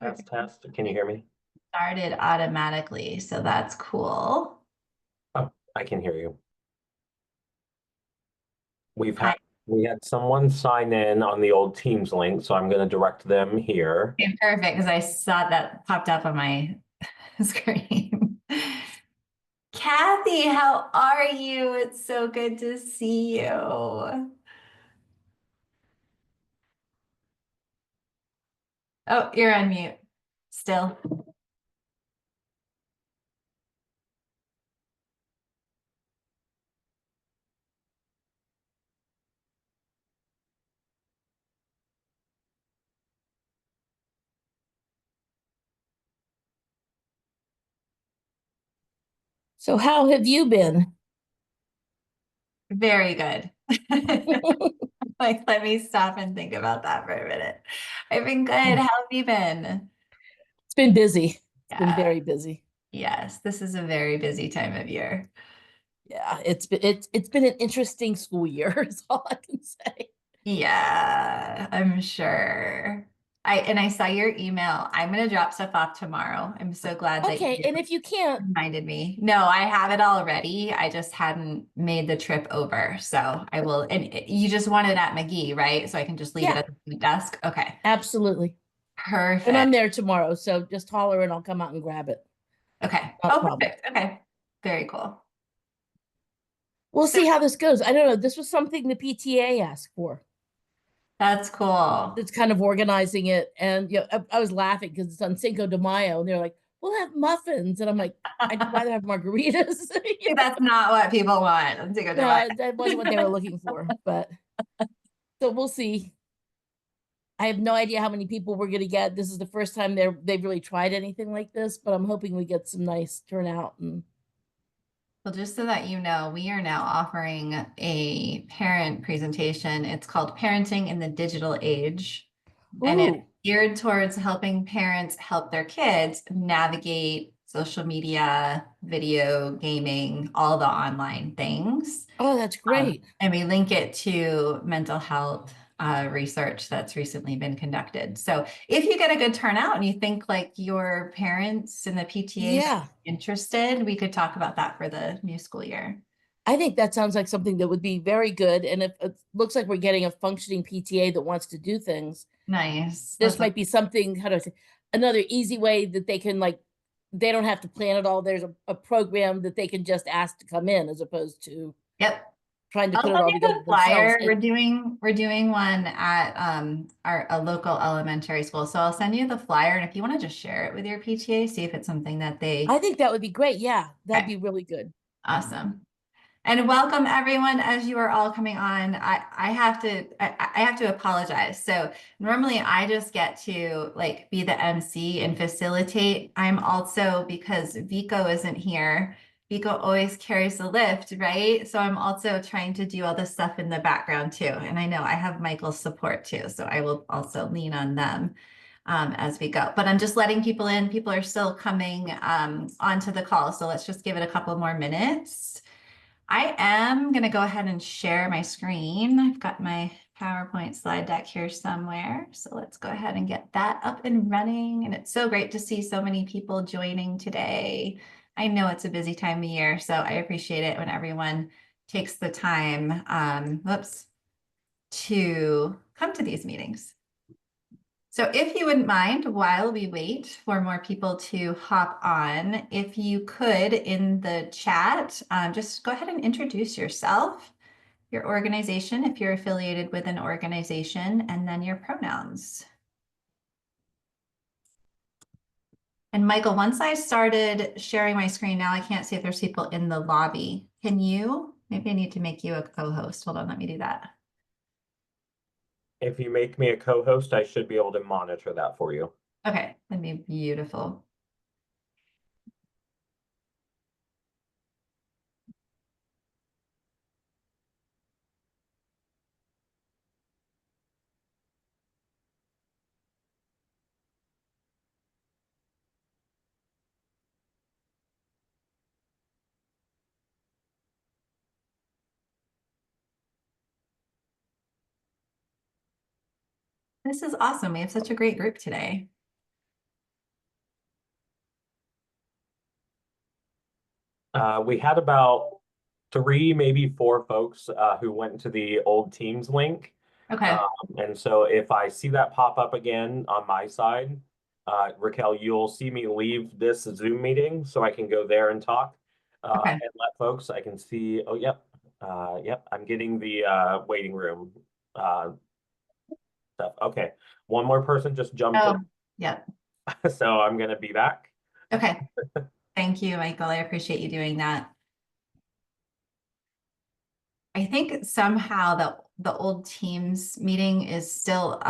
Test, test. Can you hear me? Started automatically, so that's cool. Oh, I can hear you. We've Hi. had we had someone sign in on the old Teams link, so I'm going to direct them here. Okay, perfect, because I saw that popped up on my screen. Kathy, how are you? It's so good to see you. Oh, you're on mute still. So how have you been? Very good. Like, let me stop and think about that for a minute. I've been good. How It's have you been? been busy. It's been Yeah, very busy. yes, this is a very busy time of year. Yeah, it's been an interesting school year, is all I can say. Yeah, I'm sure. I saw your email. I'm gonna drop stuff off tomorrow. I'm so glad that Okay, you and if you can't, reminded me. No, I have it already. I just hadn't made the trip over. So I will, and you just want it at McGee, right? So I can just leave it yeah, at the desk. Okay. absolutely. And I'm Perfect. there tomorrow, so just holler and I'll come out and grab it. Okay. Not a Oh, problem. perfect. Okay. Very cool. We'll So see how this goes. I don't know. This was something the PTA asked for. that's cool. It's kind of organizing it, and I was laughing because it's on Cinco de Mayo, and they're like, "We'll have muffins," and I'm like, "I'd rather have margaritas." That's not what people want to go to. No, that wasn't what they were looking for, but so we'll see. I have no idea how many people we're going to get. This is the first time they've really tried anything like this, but I'm hoping we get some nice turnout. And Well, just so that you know, we are now offering a parent presentation. It's called Parenting in the Digital Age, and it's ooh, geared towards helping parents help their kids navigate social media, video, gaming, all the online things. oh, that's great. And we link it to mental health research that's recently been conducted. So if you get a good turnout and you think like your parents in the PTA might Yeah, be interested, we could talk about that for the new school year. I think that sounds like something that would be very good. And if it looks like we're getting a functioning PTA that wants to do things, Nice. this might be something, how do I say, another easy way that they can like, they don't have to plan it all. There's a program that they can just ask to come in as opposed to Yep. trying to I'll put it send all you together the themselves. flyer. We're doing one at our a local elementary school. So I'll send you the flyer, and if you want to just share it with your PTA, see if it's something that they. I think that would be great. Yeah, that'd Okay, be really good. awesome. And welcome everyone as you are all coming on. I have to apologize. So normally I just get to like be the MC and facilitate. I'm also, because Vico isn't here, Vico always carries the lift, right? So I'm also trying to do all this stuff in the background too. And I know I have Michael's support too, so I will also lean on them as we go. But I'm just letting people in. People are still coming onto the call. So let's just give it a couple more minutes. I am going to go ahead and share my screen. I've got my PowerPoint slide deck here somewhere. So let's go ahead and get that up and running. And it's so great to see so many people joining today. I know it's a busy time of year, so I appreciate it when everyone takes the time, to come to these meetings. So if you wouldn't mind, while we wait for more people to hop on, if you could in the chat, just go ahead and introduce yourself, your organization, if you're affiliated with an organization, and then your pronouns. And Michael, once I started sharing my screen, now I can't see if there's people in the lobby. Can you? Maybe I need to make you a co-host. Hold on, let me do that. If you make me a co-host, I should be able to monitor that for you. Okay, that'd be beautiful. This is awesome. We have such a great group today. We had about 3, maybe 4 folks who went to the old Teams link. Okay. And so if I see that pop up again on my side, Raquel, you'll see me leave this Zoom meeting so I can go there and talk Okay. and let folks, I can see, oh, yep, I'm getting the waiting room stuff. Okay, one more person just jumped Oh, yeah. in, so I'm going to be back. Okay. Thank you, Michael. I appreciate you doing that. I think somehow the old Teams meeting is still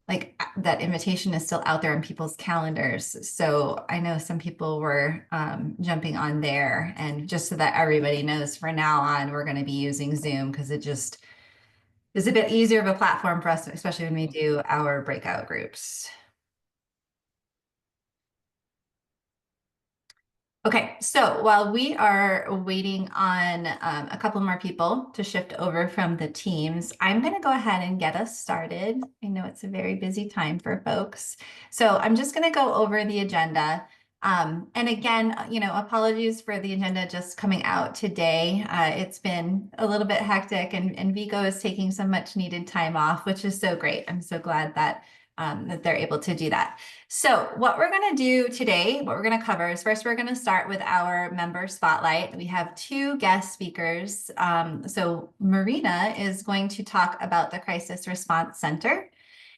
like that invitation is still out there in people's calendars. So I know some people were jumping on there, and just so that everybody knows, from now on, we're going to be using Zoom because it just is a bit easier of a platform for us, especially when we do our breakout groups. Okay, so while we are waiting on a couple more people to shift over from the Teams, I'm going to go ahead and get us started. I know it's a very busy time for folks. So I'm just going to go over the agenda. And again, apologies for the agenda just coming out today. It's been a little bit hectic, and Vigo is taking some much needed time off, which is so great. I'm so glad that they're able to do that. So what we're going to do today, what we're going to cover is first, we're going to start with our member spotlight. We have 2 guest speakers. So Marina is going to talk about the Crisis Response Center.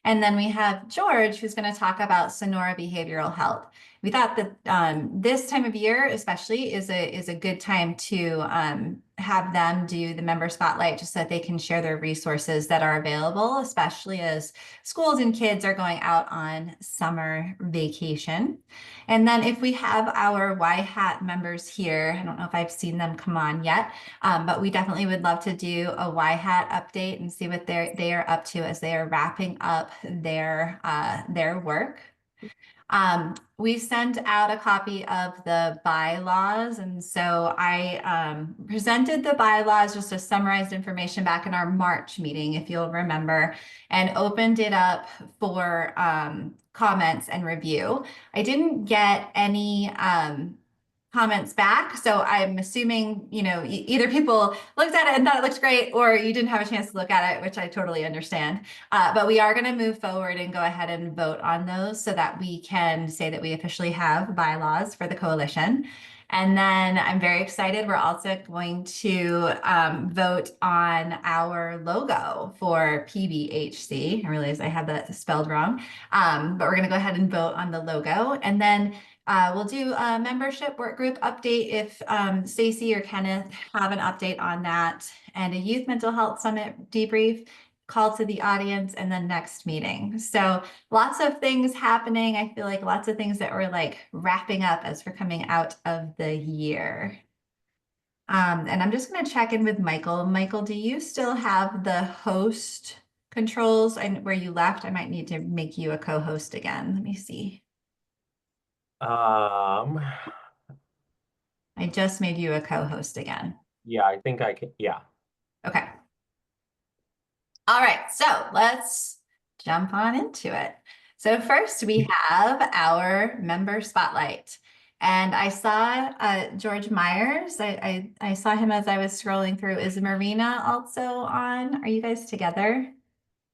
And then we have George, who's going to talk about Sonora Behavioral Health. We thought that this time of year especially is a good time to have them do the member spotlight, just so that they can share their resources that are available, especially as schools and kids are going out on summer vacation. And then if we have our Y-Hat members here, I don't know if I've seen them come on yet, but we definitely would love to do a Y-Hat update and see what they are up to as they are wrapping up their work. We sent out a copy of the bylaws, and so I presented the bylaws, just a summarized information, back in our March meeting, if you'll remember, and opened it up for comments and review. I didn't get any comments back, so I'm assuming, either people looked at it and thought it looks great, or you didn't have a chance to look at it, which I totally understand. But we are going to move forward and go ahead and vote on those so that we can say that we officially have bylaws for the coalition. And then I'm very excited. We're also going to vote on our logo for PBHC. I realize I have that spelled wrong, but we're going to go ahead and vote on the logo. And then we'll do a membership work group update if Stacy or Kenneth have an update on that, and a youth mental health summit debrief, call to the audience, and then next meeting. So lots of things happening. I feel like lots of things that we're like wrapping up as we're coming out of the year. And I'm just going to check in with Michael. Michael, do you still have the host controls? And where you left, I might need to make you a co-host again. Let me see. I just made you a co-host again. Yeah, I think I can. Yeah. Okay. All right, so let's jump on into it. So first we have our member spotlight. And I saw George Myers. I saw him as I was scrolling through. Is Marina also on? Are you guys together?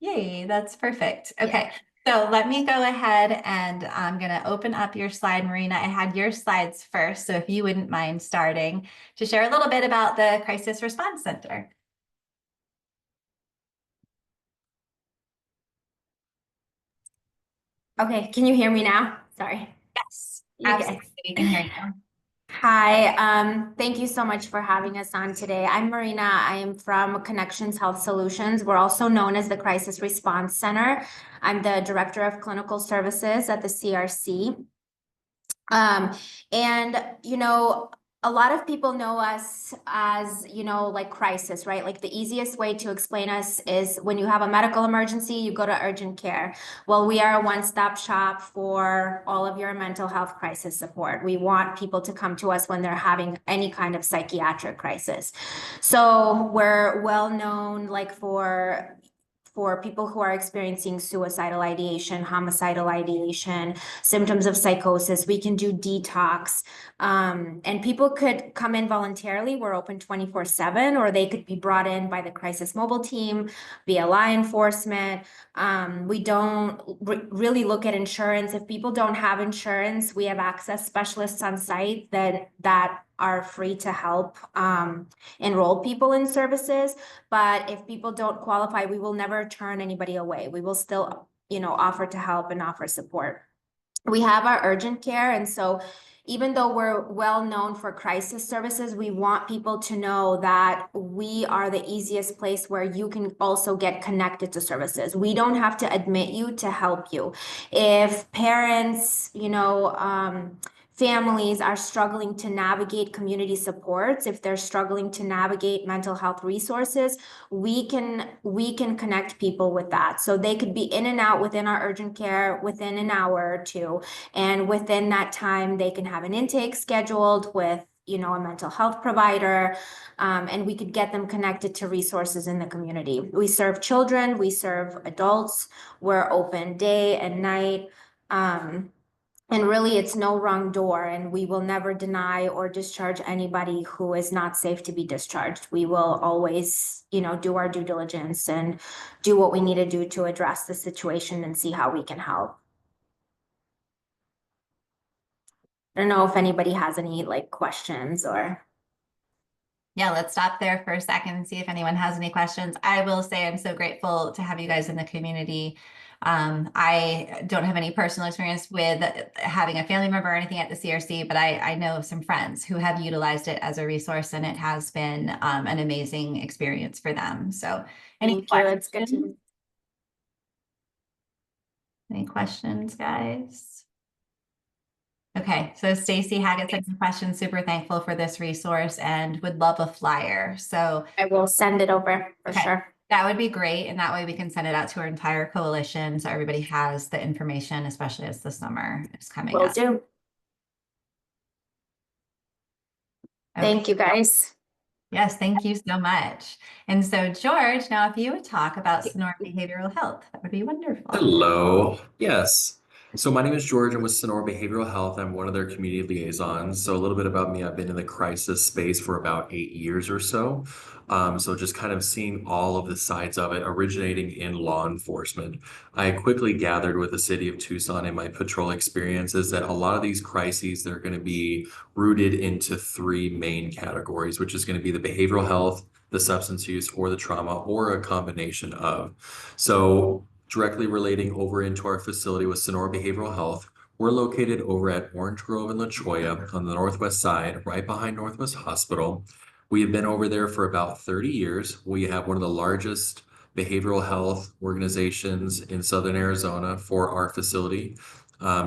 Yay, that's perfect. Okay. So let me go ahead, and I'm going to open up your slide, Marina. I had your slides first, so if you wouldn't mind starting to share a little bit about the Crisis Response Center. Okay, can you hear me now? Sorry. Yes, Okay. absolutely. We can hear you. Hi, thank you so much for having us on today. I'm Marina. I am from Connections Health Solutions. We're also known as the Crisis Response Center. I'm the Director of Clinical Services at the CRC. A lot of people know us as, like crisis, right? Like the easiest way to explain us is when you have a medical emergency, you go to urgent care. Well, we are a one-stop shop for all of your mental health crisis support. We want people to come to us when they're having any kind of psychiatric crisis. So we're well known like for for people who are experiencing suicidal ideation, homicidal ideation, symptoms of psychosis. We can do detox. And people could come in voluntarily. We're open 24/7, or they could be brought in by the crisis mobile team, via law enforcement. We don't really look at insurance. If people don't have insurance, we have access specialists on site that are free to help enroll people in services. But if people don't qualify, we will never turn anybody away. We will still, offer to help and offer support. We have our urgent care, and so even though we're well known for crisis services, we want people to know that we are the easiest place where you can also get connected to services. We don't have to admit you to help you. If parents, families are struggling to navigate community supports, if they're struggling to navigate mental health resources, we can connect people with that. So they could be in and out within our urgent care within an hour or two. And within that time, they can have an intake scheduled with, a mental health provider, and we could get them connected to resources in the community. We serve children, we serve adults, we're open day and night. And really, it's no wrong door, and we will never deny or discharge anybody who is not safe to be discharged. We will always, do our due diligence and do what we need to do to address the situation and see how we can help. I don't know if anybody has any questions or. Yeah, let's stop there for a second and see if anyone has any questions. I will say I'm so grateful to have you guys in the community. I don't have any personal experience with having a family member or anything at the CRC, but I know some friends who have utilized it as a resource, and it has been an amazing experience for them. So any questions? Any questions, guys? Okay, so Stacy Haggett said some questions, super thankful for this resource and would love a flyer. So I will send it over for sure. That would be great. And that way we can send it out to our entire coalition so everybody has the information, especially as the summer is coming up. Will do. Okay. Thank you, guys. Yes, thank you so much. And so George, now if you would talk about Sonora Behavioral Health, that would be wonderful. Hello. Yes. So my name is George. I'm with Sonora Behavioral Health. I'm one of their community liaisons. So a little bit about me, I've been in the crisis space for about 8 years or so. So just kind of seeing all of the sides of it, originating in law enforcement. I quickly gathered with the city of Tucson in my patrol experiences that a lot of these crises, they're going to be rooted into 3 main categories, which is going to be the behavioral health, the substance use, or the trauma, or a combination of. So directly relating over into our facility with Sonora Behavioral Health, we're located over at Orange Grove and La Cholla on the northwest side, right behind Northwest Hospital. We have been over there for about 30 years. We have one of the largest behavioral health organizations in Southern Arizona for our facility,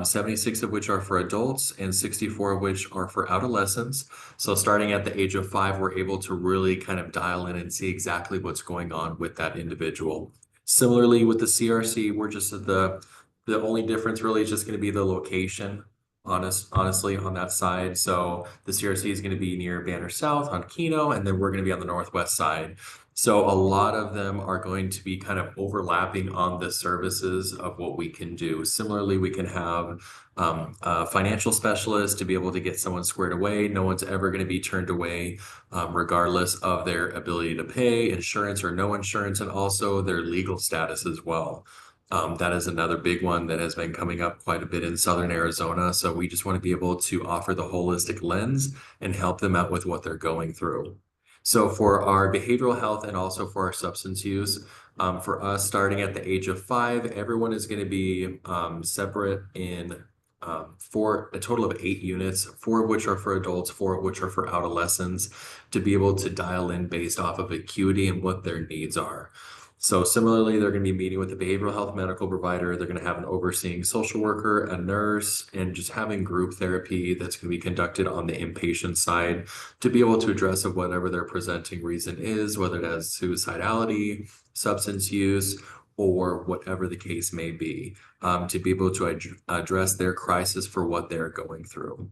76 of which are for adults and 64 of which are for adolescents. So starting at the age of 5, we're able to really kind of dial in and see exactly what's going on with that individual. Similarly, with the CRC, we're just at the only difference really is just going to be the location, honestly, on that side. So the CRC is going to be near Banner South on Keno, and then we're going to be on the northwest side. So a lot of them are going to be kind of overlapping on the services of what we can do. Similarly, we can have a financial specialist to be able to get someone squared away. No one's ever going to be turned away, regardless of their ability to pay, insurance or no insurance, and also their legal status as well. That is another big one that has been coming up quite a bit in Southern Arizona. So we just want to be able to offer the holistic lens and help them out with what they're going through. So for our behavioral health and also for our substance use, for us starting at the age of 5, everyone is going to be separate in for a total of 8 units, 4 of which are for adults, 4 of which are for adolescents, to be able to dial in based off of acuity and what their needs are. So similarly, they're going to be meeting with a behavioral health medical provider. They're going to have an overseeing social worker, a nurse, and just having group therapy that's going to be conducted on the inpatient side to be able to address whatever their presenting reason is, whether it has suicidality, substance use, or whatever the case may be, to be able to address their crisis for what they're going through.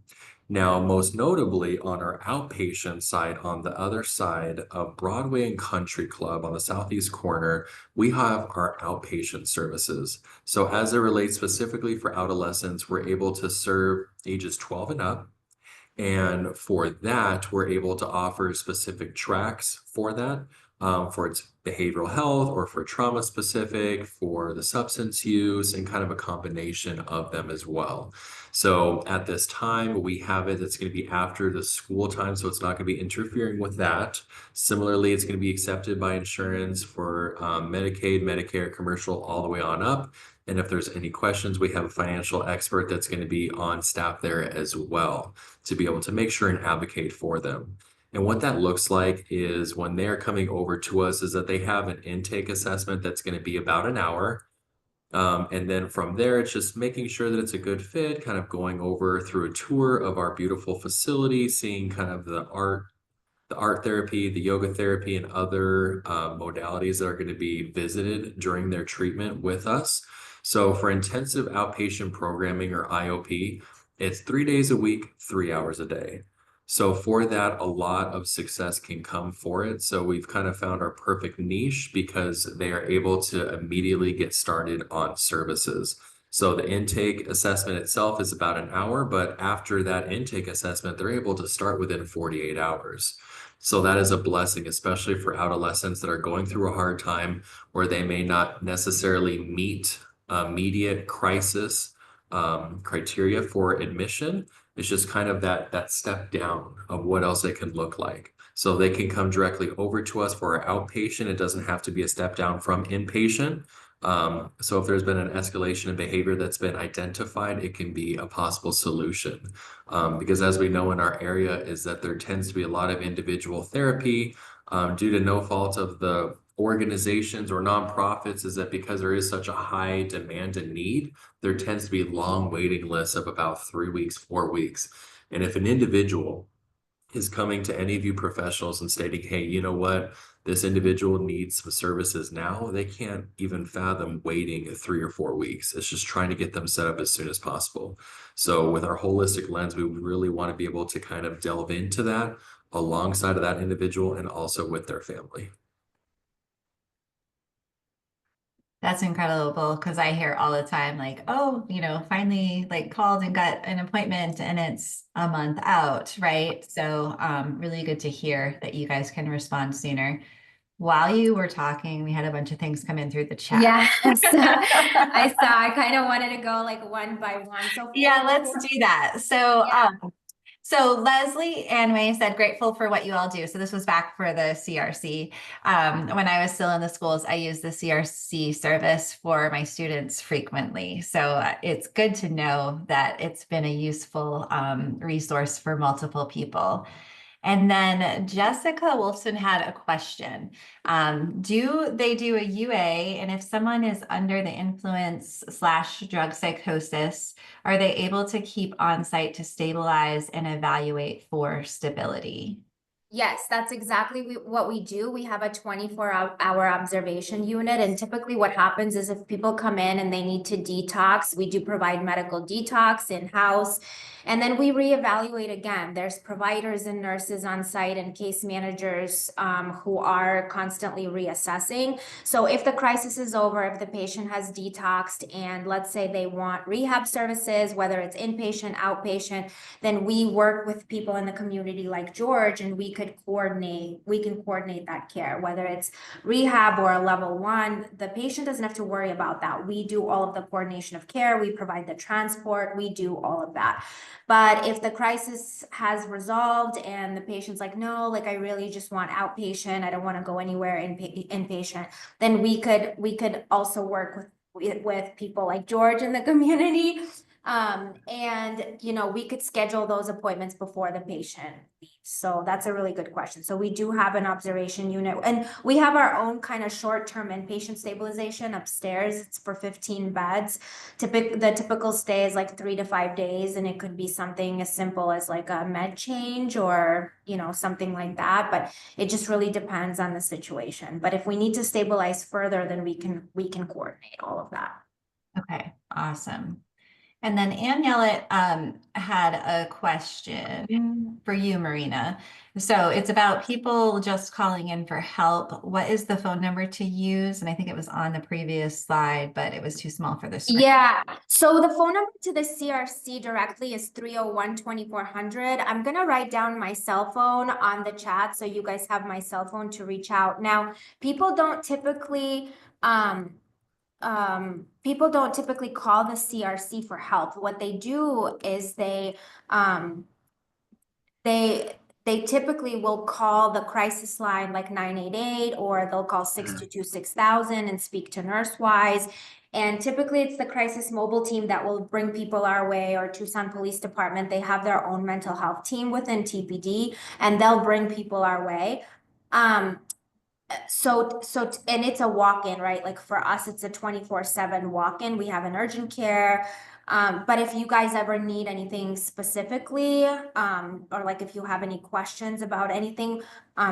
Now, most notably on our outpatient side, on the other side of Broadway and Country Club on the southeast corner, we have our outpatient services. So as it relates specifically for adolescents, we're able to serve ages 12 and up. And for that, we're able to offer specific tracks for that, for its behavioral health or for trauma specific, for the substance use, and kind of a combination of them as well. So at this time, we have it that's going to be after the school time, so it's not going to be interfering with that. Similarly, it's going to be accepted by insurance for Medicaid, Medicare, commercial, all the way on up. And if there's any questions, we have a financial expert that's going to be on staff there as well to be able to make sure and advocate for them. And what that looks like is when they're coming over to us is that they have an intake assessment that's going to be about an hour. And then from there, it's just making sure that it's a good fit, kind of going over through a tour of our beautiful facility, seeing kind of the art therapy, the yoga therapy, and other modalities that are going to be visited during their treatment with us. So for intensive outpatient programming or IOP, it's 3 days a week, 3 hours a day. So for that, a lot of success can come for it. So we've kind of found our perfect niche because they are able to immediately get started on services. So the intake assessment itself is about an hour, but after that intake assessment, they're able to start within 48 hours. So that is a blessing, especially for adolescents that are going through a hard time where they may not necessarily meet immediate crisis criteria for admission. It's just kind of that step down of what else it can look like. So they can come directly over to us for our outpatient. It doesn't have to be a step down from inpatient. So if there's been an escalation in behavior that's been identified, it can be a possible solution. Because as we know in our area is that there tends to be a lot of individual therapy due to no fault of the organizations or nonprofits, is that because there is such a high demand and need, there tends to be long waiting lists of about 3 weeks, 4 weeks. And if an individual is coming to any of you professionals and stating, hey, you know what, this individual needs some services now, they can't even fathom waiting 3 or 4 weeks. It's just trying to get them set up as soon as possible. So with our holistic lens, we really want to be able to kind of delve into that alongside of that individual and also with their family. That's incredible because I hear all the time, like, oh, finally like called and got an appointment and it's a month out, right? So really good to hear that you guys can respond sooner. While you were talking, we had a bunch of things come in through the chat. Yeah, I kind of wanted to go like one by one. So yeah, let's do that. So Yeah. So Leslie Anway said, grateful for what you all do. So this was back for the CRC. When I was still in the schools, I used the CRC service for my students frequently. So it's good to know that it's been a useful resource for multiple people. And then Jessica Wolfson had a question. Do they do a UA? And if someone is under the influence / drug psychosis, are they able to keep on site to stabilize and evaluate for stability? Yes, that's exactly what we do. We have a 24-hour observation unit. And typically what happens is if people come in and they need to detox, we do provide medical detox in-house. And then we reevaluate again. There's providers and nurses on site and case managers who are constantly reassessing. So if the crisis is over, if the patient has detoxed and let's say they want rehab services, whether it's inpatient, outpatient, then we work with people in the community like George, and we can coordinate that care, whether it's rehab or a level 1. The patient doesn't have to worry about that. We do all of the coordination of care. We provide the transport. We do all of that. But if the crisis has resolved and the patient's like, no, like I really just want outpatient, I don't want to go anywhere inpatient, then we could also work with people like George in the community. And we could schedule those appointments before the patient leaves. So that's a really good question. So we do have an observation unit, and we have our own kind of short-term inpatient stabilization upstairs. It's for 15 beds. The typical stay is like 3 to 5 days, and it could be something as simple as like a med change or something like that. But it just really depends on the situation. But if we need to stabilize further, then we can coordinate all of that. Okay, awesome. And then Ann Yellett had a question for you, Marina. So it's about people just calling in for help. What is the phone number to use? And I think it was on the previous slide, but it was too small for the screen. Yeah, so the phone number to the CRC directly is 301-2400. I'm gonna write down my cell phone on the chat so you guys have my cell phone to reach out. Now, people don't typically call the CRC for help. What they do is they typically will call the crisis line like 988, or they'll call 622-6000 and speak to NurseWise. And typically it's the crisis mobile team that will bring people our way, or Tucson Police Department. They have their own mental health team within TPD, and they'll bring people our way. And it's a walk-in, right? Like for us, it's a 24/7 walk-in. We have an urgent care. But if you guys ever need anything specifically, or like if you have any questions about anything,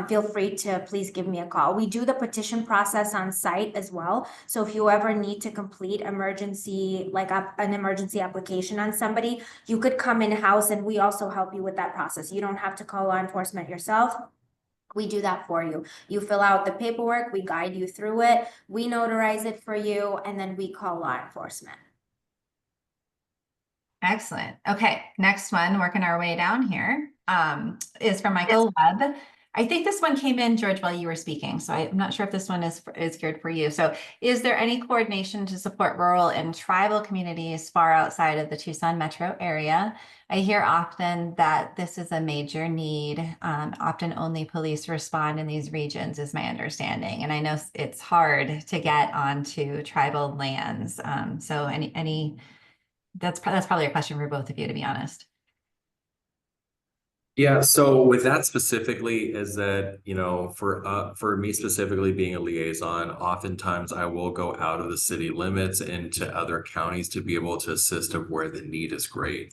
feel free to please give me a call. We do the petition process on site as well. So if you ever need to complete emergency, like an emergency application on somebody, you could come in-house and we also help you with that process. You don't have to call law enforcement yourself. We do that for you. You fill out the paperwork, we guide you through it, we notarize it for you, and then we call law enforcement. Excellent. Okay, next one, working our way down here, is from Michael Webb. I think this one came in, George, while you were speaking, so I'm not sure if this one is geared for you. So is there any coordination to support rural and tribal communities far outside of the Tucson metro area? I hear often that this is a major need. Often only police respond in these regions, is my understanding. And I know it's hard to get onto tribal lands. So that's probably a question for both of you, to be honest. Yeah, so with that specifically is that, you know, for me specifically being a liaison, oftentimes I will go out of the city limits into other counties to be able to assist of where the need is great.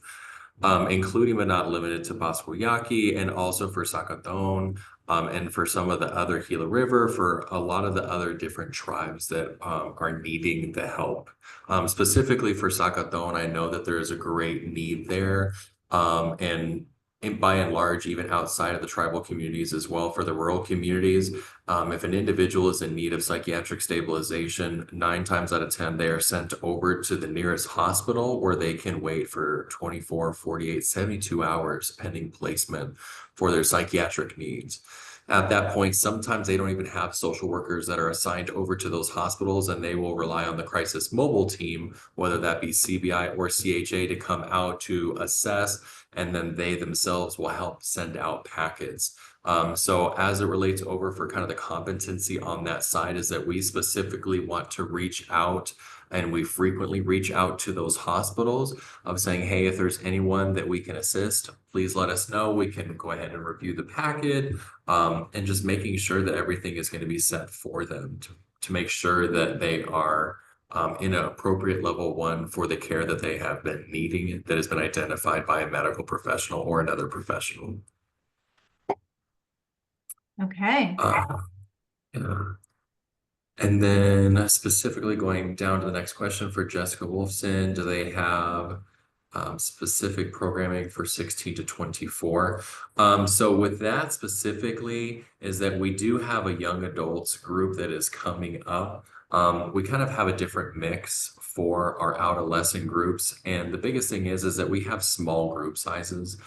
Including but not limited to Pasco Yaqui, and also for Zacatón, and for some of the other Gila River, for a lot of the other different tribes that are needing the help. Specifically for Zacatón, I know that there is a great need there, and by and large, even outside of the tribal communities as well, for the rural communities, if an individual is in need of psychiatric stabilization, 9 times out of 10, they are sent over to the nearest hospital where they can wait for 24, 48, 72 hours pending placement for their psychiatric needs. At that point, sometimes they don't even have social workers that are assigned over to those hospitals, and they will rely on the crisis mobile team, whether that be CBI or CHA, to come out to assess, and then they themselves will help send out packets. So as it relates over for kind of the competency on that side, is that we specifically want to reach out, and we frequently reach out to those hospitals of saying, hey, if there's anyone that we can assist, please let us know. We can go ahead and review the packet, and just making sure that everything is going to be set for them to make sure that they are in an appropriate level 1 for the care that they have been needing, that has been identified by a medical professional or another professional. Okay. Yeah. And then specifically going down to the next question for Jessica Wolfson, do they have specific programming for 16 to 24? So with that specifically is that we do have a young adults group that is coming up. We kind of have a different mix for our adolescent groups. And the biggest thing is that we have small group sizes,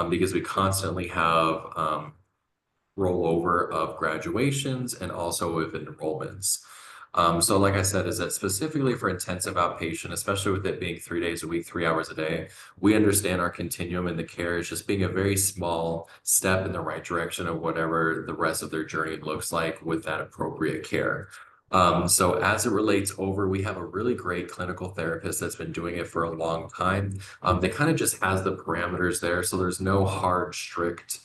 because we constantly have rollover of graduations and also with enrollments. So like I said, is that specifically for intensive outpatient, especially with it being 3 days a week, 3 hours a day, we understand our continuum in the care is just being a very small step in the right direction of whatever the rest of their journey looks like with that appropriate care. So as it relates over, we have a really great clinical therapist that's been doing it for a long time. That kind of just has the parameters there. So there's no hard, strict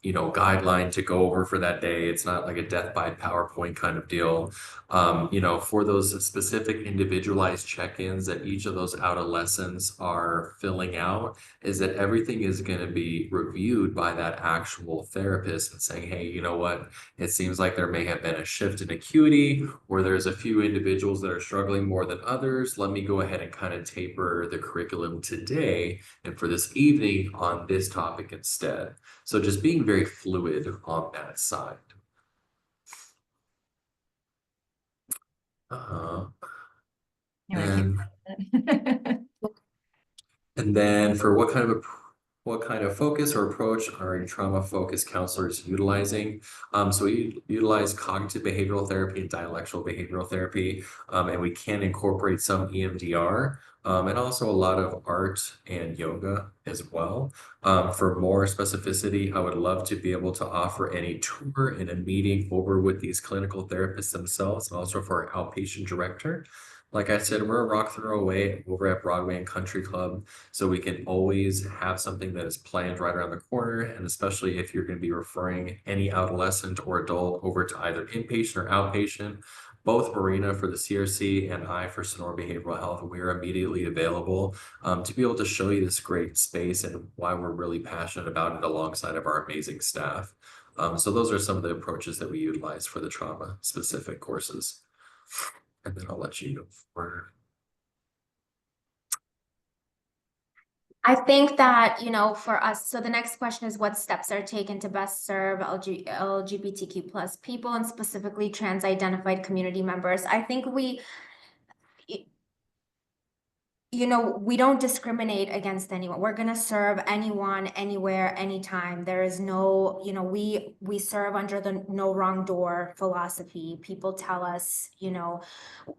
guideline to go over for that day. It's not like a death by PowerPoint kind of deal. For those specific individualized check-ins that each of those adolescents are filling out, is that everything is going to be reviewed by that actual therapist and saying, hey, you know what? It seems like there may have been a shift in acuity, or there's a few individuals that are struggling more than others. Let me go ahead and kind of taper the curriculum today and for this evening on this topic instead. So just being very fluid on that side. You wanna keep And And then for what kind of focus or approach are trauma-focused counselors utilizing? So we utilize cognitive behavioral therapy and dialectical behavioral therapy, and we can incorporate some EMDR, and also a lot of art and yoga as well. For more specificity, I would love to be able to offer any tour and a meeting over with these clinical therapists themselves, and also for our outpatient director. Like I said, we're a rock throw away over at Broadway and Country Club. So we can always have something that is planned right around the corner. And especially if you're going to be referring any adolescent or adult over to either inpatient or outpatient, both Marina for the CRC and I for Sonora Behavioral Health, we are immediately available to be able to show you this great space and why we're really passionate about it alongside of our amazing staff. So those are some of the approaches that we utilize for the trauma specific courses. And then I'll let you go forward. I think that, for us, so the next question is what steps are taken to best serve LGBTQ plus people and specifically trans-identified community members? I think we don't discriminate against anyone. We're going to serve anyone, anywhere, anytime. There is no, we serve under the no wrong door philosophy. People tell us,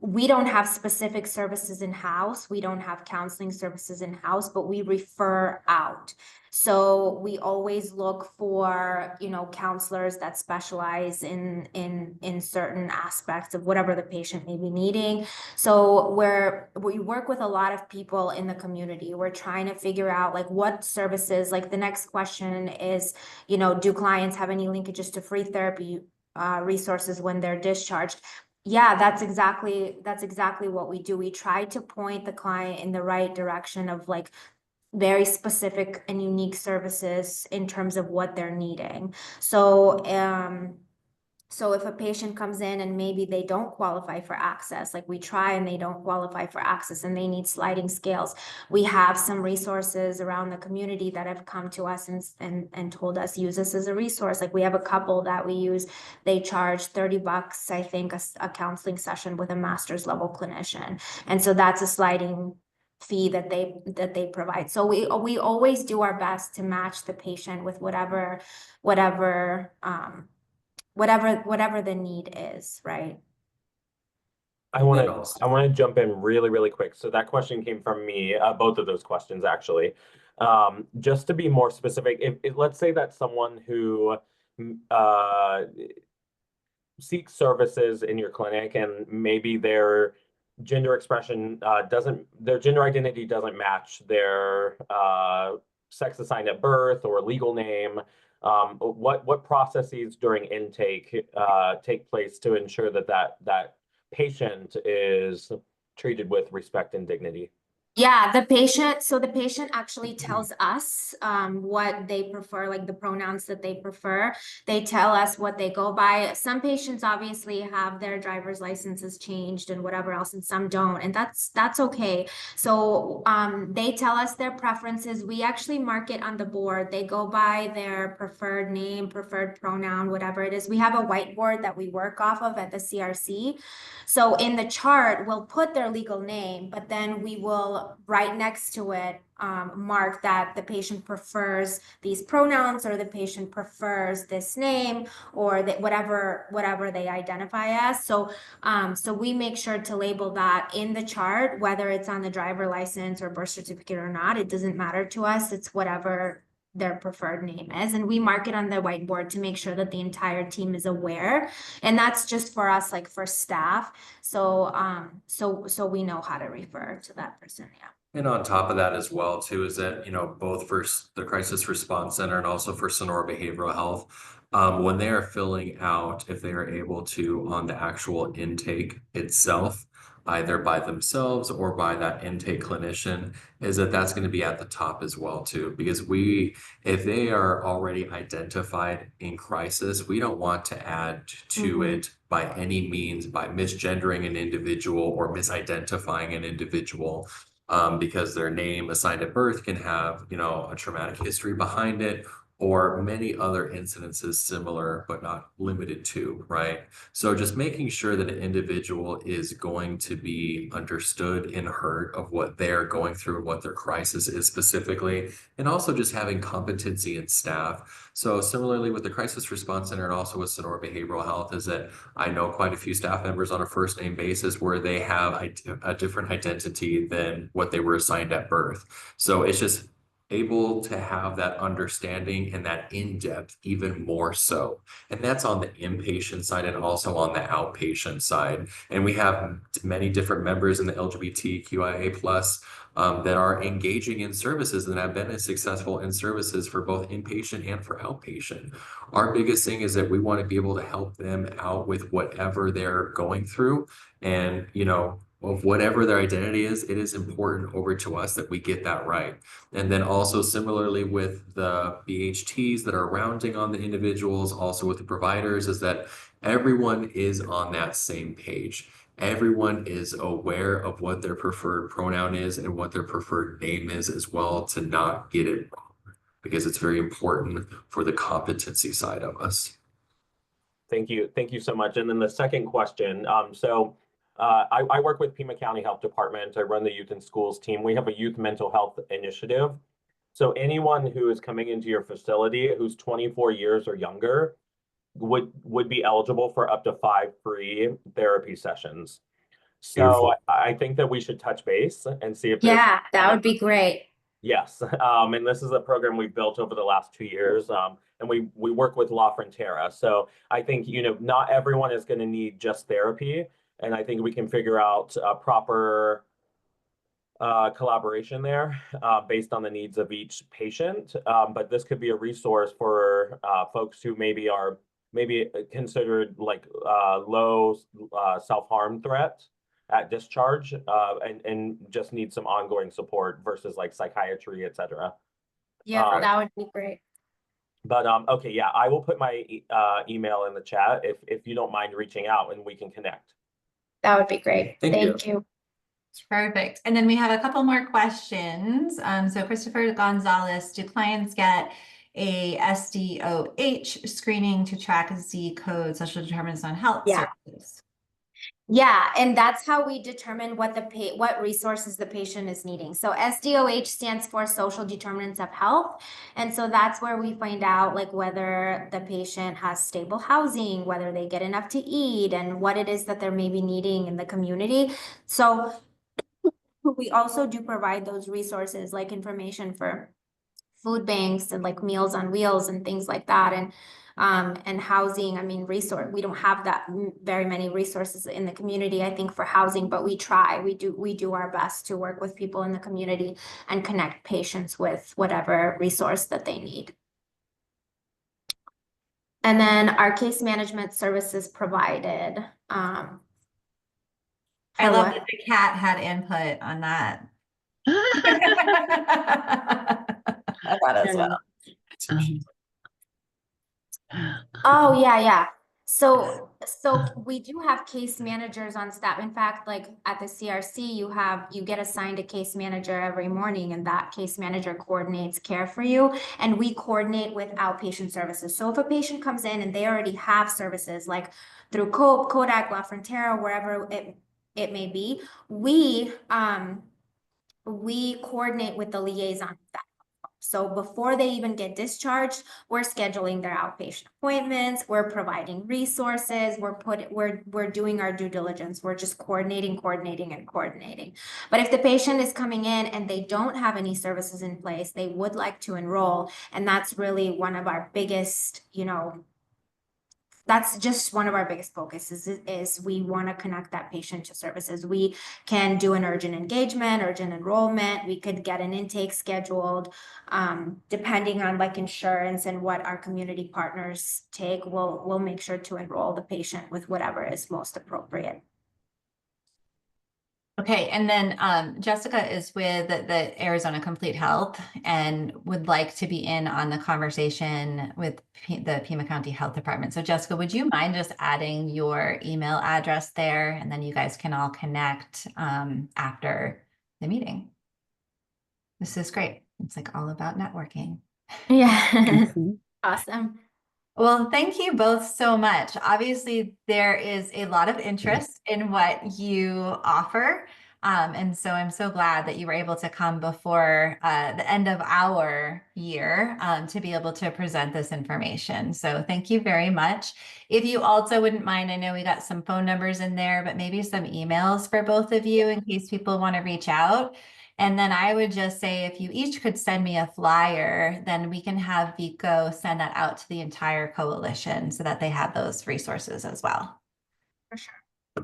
we don't have specific services in-house. We don't have counseling services in-house, but we refer out. So we always look for, counselors that specialize in certain aspects of whatever the patient may be needing. So we work with a lot of people in the community. We're trying to figure out like what services, like the next question is, do clients have any linkages to free therapy resources when they're discharged? Yeah, that's exactly what we do. We try to point the client in the right direction of like very specific and unique services in terms of what they're needing. So if a patient comes in and maybe they don't qualify for access, like we try and they don't qualify for access and they need sliding scales, we have some resources around the community that have come to us and told us use this as a resource. Like we have a couple that we use, they charge $30, I think, a counseling session with a master's level clinician. And so that's a sliding fee that they provide. So we always do our best to match the patient with whatever the need is, right? I want to jump in really, really quick. So that question came from me, both of those questions actually. Just to be more specific, if let's say that someone who seeks services in your clinic and maybe their gender expression their gender identity doesn't match their sex assigned at birth or legal name. What processes during intake take place to ensure that patient is treated with respect and dignity? Yeah, the patient actually tells us what they prefer, like the pronouns that they prefer. They tell us what they go by. Some patients obviously have their driver's licenses changed and whatever else, and some don't, and that's okay. So they tell us their preferences. We actually mark it on the board. They go by their preferred name, preferred pronoun, whatever it is. We have a whiteboard that we work off of at the CRC. So in the chart, we'll put their legal name, but then we will right next to it mark that the patient prefers these pronouns or the patient prefers this name or that whatever they identify as. So we make sure to label that in the chart, whether it's on the driver license or birth certificate or not. It doesn't matter to us. It's whatever their preferred name is, and we mark it on the whiteboard to make sure that the entire team is aware, and that's just for us, like for staff, so we know how to refer to that person. Yeah. And on top of that as well, too, is that, both for the Crisis Response Center and also for Sonora Behavioral Health, when they are filling out, if they are able to, on the actual intake itself, either by themselves or by that intake clinician, is that that's going to be at the top as well, too. Because if they are already identified in crisis, we don't want to add to it by any means by misgendering an individual or misidentifying an individual. Because their name assigned at birth can have, a traumatic history behind it, or many other incidences similar but not limited to, right? So just making sure that an individual is going to be understood and heard of what they're going through and what their crisis is specifically, and also just having competency in staff. So similarly with the Crisis Response Center and also with Sonora Behavioral Health, is that I know quite a few staff members on a first name basis where they have a different identity than what they were assigned at birth. So it's just able to have that understanding and that in-depth even more so. And that's on the inpatient side and also on the outpatient side. And we have many different members in the LGBTQIA plus that are engaging in services and have been as successful in services for both inpatient and for outpatient. Our biggest thing is that we want to be able to help them out with whatever they're going through. And, of whatever their identity is, it is important over to us that we get that right. And then also similarly with the BHTs that are rounding on the individuals, also with the providers, is that everyone is on that same page. Everyone is aware of what their preferred pronoun is and what their preferred name is as well, to not get it wrong, because it's very important for the competency side of us. Thank you. Thank you so much. And then the second question, I work with Pima County Health Department. I run the youth and schools team. We have a youth mental health initiative. So anyone who is coming into your facility who's 24 years or younger would be eligible for up to 5 free therapy sessions. So Beautiful. I think that we should touch base and see if there's Yeah, that would be great. Yes, and this is a program we've built over the last 2 years, and we work with La Frontera. So I think, not everyone is going to need just therapy, and I think we can figure out a proper collaboration there based on the needs of each patient. But this could be a resource for folks who maybe are considered like low self-harm threat at discharge and just need some ongoing support versus like psychiatry, etc. Yeah, that would be great. But okay, yeah, I will put my email in the chat if you don't mind reaching out and we can connect. That would be great. Thank you. Perfect. And then we have a couple more questions. So Christopher Gonzalez, do clients get a SDOH screening to track Z code, social determinants on health services? Yeah, and that's how we determine what resources the patient is needing. So SDOH stands for social determinants of health. And so that's where we find out like whether the patient has stable housing, whether they get enough to eat, and what it is that they're maybe needing in the community. So we also do provide those resources like information for food banks and like Meals on Wheels and things like that. And housing, I mean, we don't have that very many resources in the community, I think, for housing, but we try, we do our best to work with people in the community and connect patients with whatever resource that they need. And then our case management services provided. I love that the cat had input on that. I thought as well. Oh, yeah. So we do have case managers on staff. In fact, like at the CRC, you get assigned a case manager every morning, and that case manager coordinates care for you. And we coordinate with outpatient services. So if a patient comes in and they already have services like through COPE, Kodak, La Frontera, wherever it may be, we coordinate with the liaison of that. So before they even get discharged, we're scheduling their outpatient appointments, we're providing resources, we're doing our due diligence, we're just coordinating. But if the patient is coming in and they don't have any services in place, they would like to enroll, and that's really one of our biggest, that's just one of our biggest focuses is we want to connect that patient to services. We can do an urgent engagement, urgent enrollment. We could get an intake scheduled. Depending on like insurance and what our community partners take, we'll make sure to enroll the patient with whatever is most appropriate. Okay, and then Jessica is with the Arizona Complete Health and would like to be in on the conversation with the Pima County Health Department. So Jessica, would you mind just adding your email address there, and then you guys can all connect after the meeting? This is great. It's like all about networking. Yeah. Awesome. Well, thank you both so much. Obviously, there is a lot of interest in what you offer. And so I'm so glad that you were able to come before the end of our year to be able to present this information. So thank you very much. If you also wouldn't mind, I know we got some phone numbers in there, but maybe some emails for both of you in case people want to reach out. And then I would just say, if you each could send me a flyer, then we can have Vico send that out to the entire coalition so that they have those resources as well. For sure.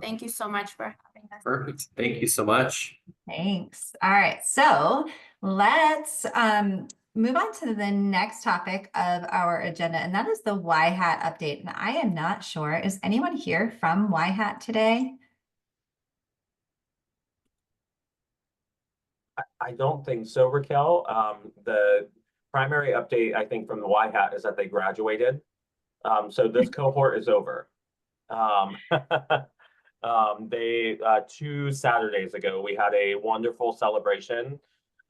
Thank you so much for having us. Perfect. Thank you so much. Thanks. All right, so let's move on to the next topic of our agenda, and that is the YHAT update. And I am not sure, is anyone here from YHAT today? I don't think so, Raquel. The primary update, I think, from the YHAT is that they graduated. So this cohort is over. They 2 Saturdays ago, we had a wonderful celebration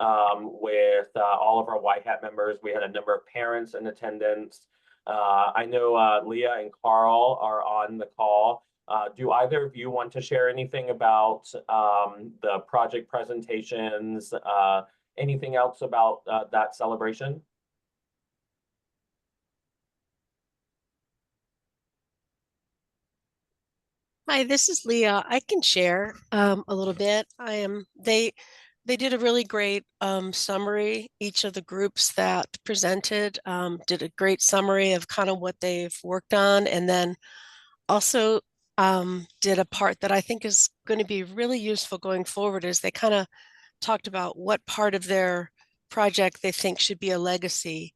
with all of our YHAT members. We had a number of parents in attendance. I know Leah and Carl are on the call. Do either of you want to share anything about the project presentations, anything else about that celebration? Hi, this is Leah. I can share a little bit. They did a really great summary. Each of the groups that presented did a great summary of kind of what they've worked on, and then also did a part that I think is going to be really useful going forward. Is they kind of talked about what part of their project they think should be a legacy,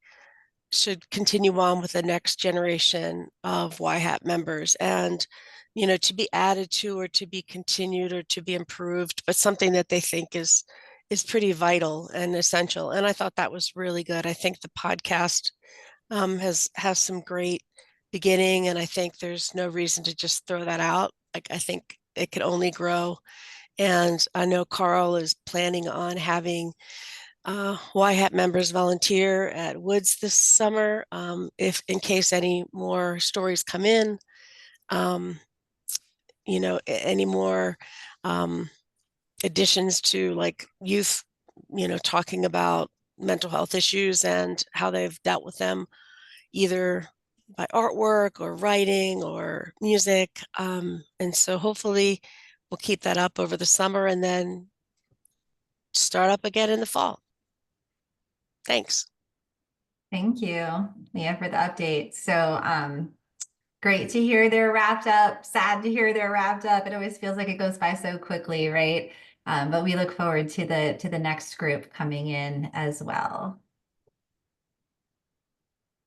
should continue on with the next generation of YHAT members, and to be added to or to be continued or to be improved, but something that they think is pretty vital and essential. And I thought that was really good. I think the podcast has some great beginning, and I think there's no reason to just throw that out. Like, I think it could only grow. And I know Carl is planning on having YHAT members volunteer at Woods this summer, if in case any more stories come in, any more additions to like youth, talking about mental health issues and how they've dealt with them, either by artwork or writing or music. And so hopefully we'll keep that up over the summer and then start up again in the fall. Thanks. Thank you, Leah, for the update. So great to hear they're wrapped up, sad to hear they're wrapped up. It always feels like it goes by so quickly, right? But we look forward to the next group coming in as well.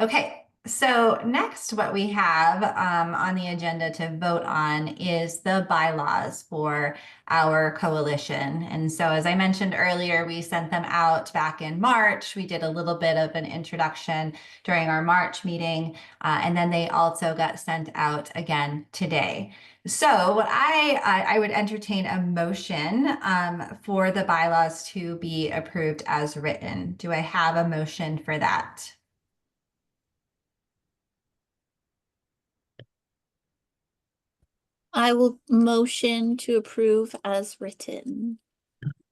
Okay, so next what we have on the agenda to vote on is the bylaws for our coalition. And so as I mentioned earlier, we sent them out back in March. We did a little bit of an introduction during our March meeting, and then they also got sent out again today. So what I would entertain a motion for the bylaws to be approved as written. Do I have a motion for that? I will motion to approve as written.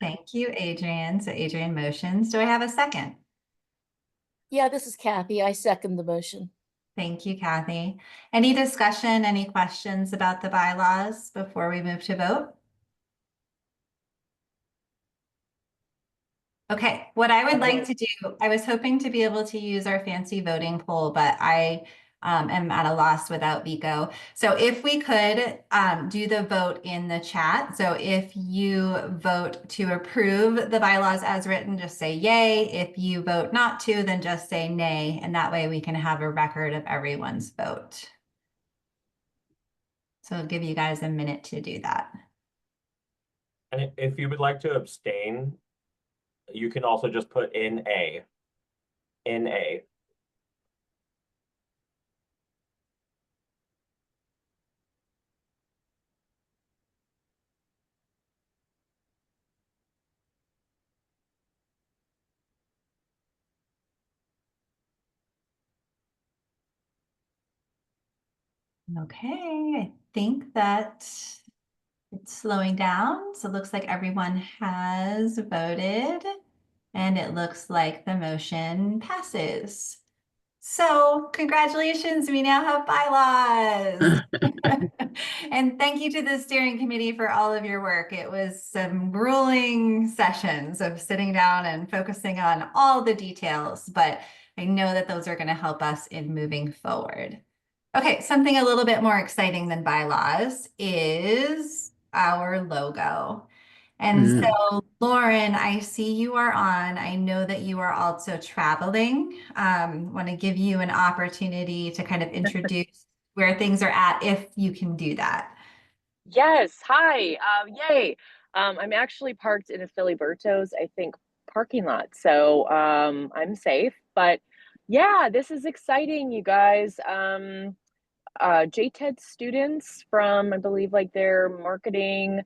Thank you, Adrian. So Adrian motions. Do I have a second? Yeah, this is Kathy. I second the motion. Thank you, Kathy. Any discussion, any questions about the bylaws before we move to vote? Okay, what I would like to do, I was hoping to be able to use our fancy voting poll, but I am at a loss without Vico. So if we could do the vote in the chat. So if you vote to approve the bylaws as written, just say yay. If you vote not to, then just say nay. And that way we can have a record of everyone's vote. So I'll give you guys a minute to do that. And if you would like to abstain, you can also just put in A. In A. Okay, I think that it's slowing down. So it looks like everyone has voted and it looks like the motion passes. So congratulations, we now have bylaws. And thank you to the steering committee for all of your work. It was some grueling sessions of sitting down and focusing on all the details, but I know that those are going to help us in moving forward. Okay, something a little bit more exciting than bylaws is our logo. And so, Lauren, I see you are on. I know that you are also traveling. Want to give you an opportunity to kind of introduce where things are at, if you can do that. Yes, hi. Yay. I'm actually parked in a Filiberto's, I think, parking lot. So I'm safe. But yeah, this is exciting, you guys. JTED students from, I believe, like their marketing,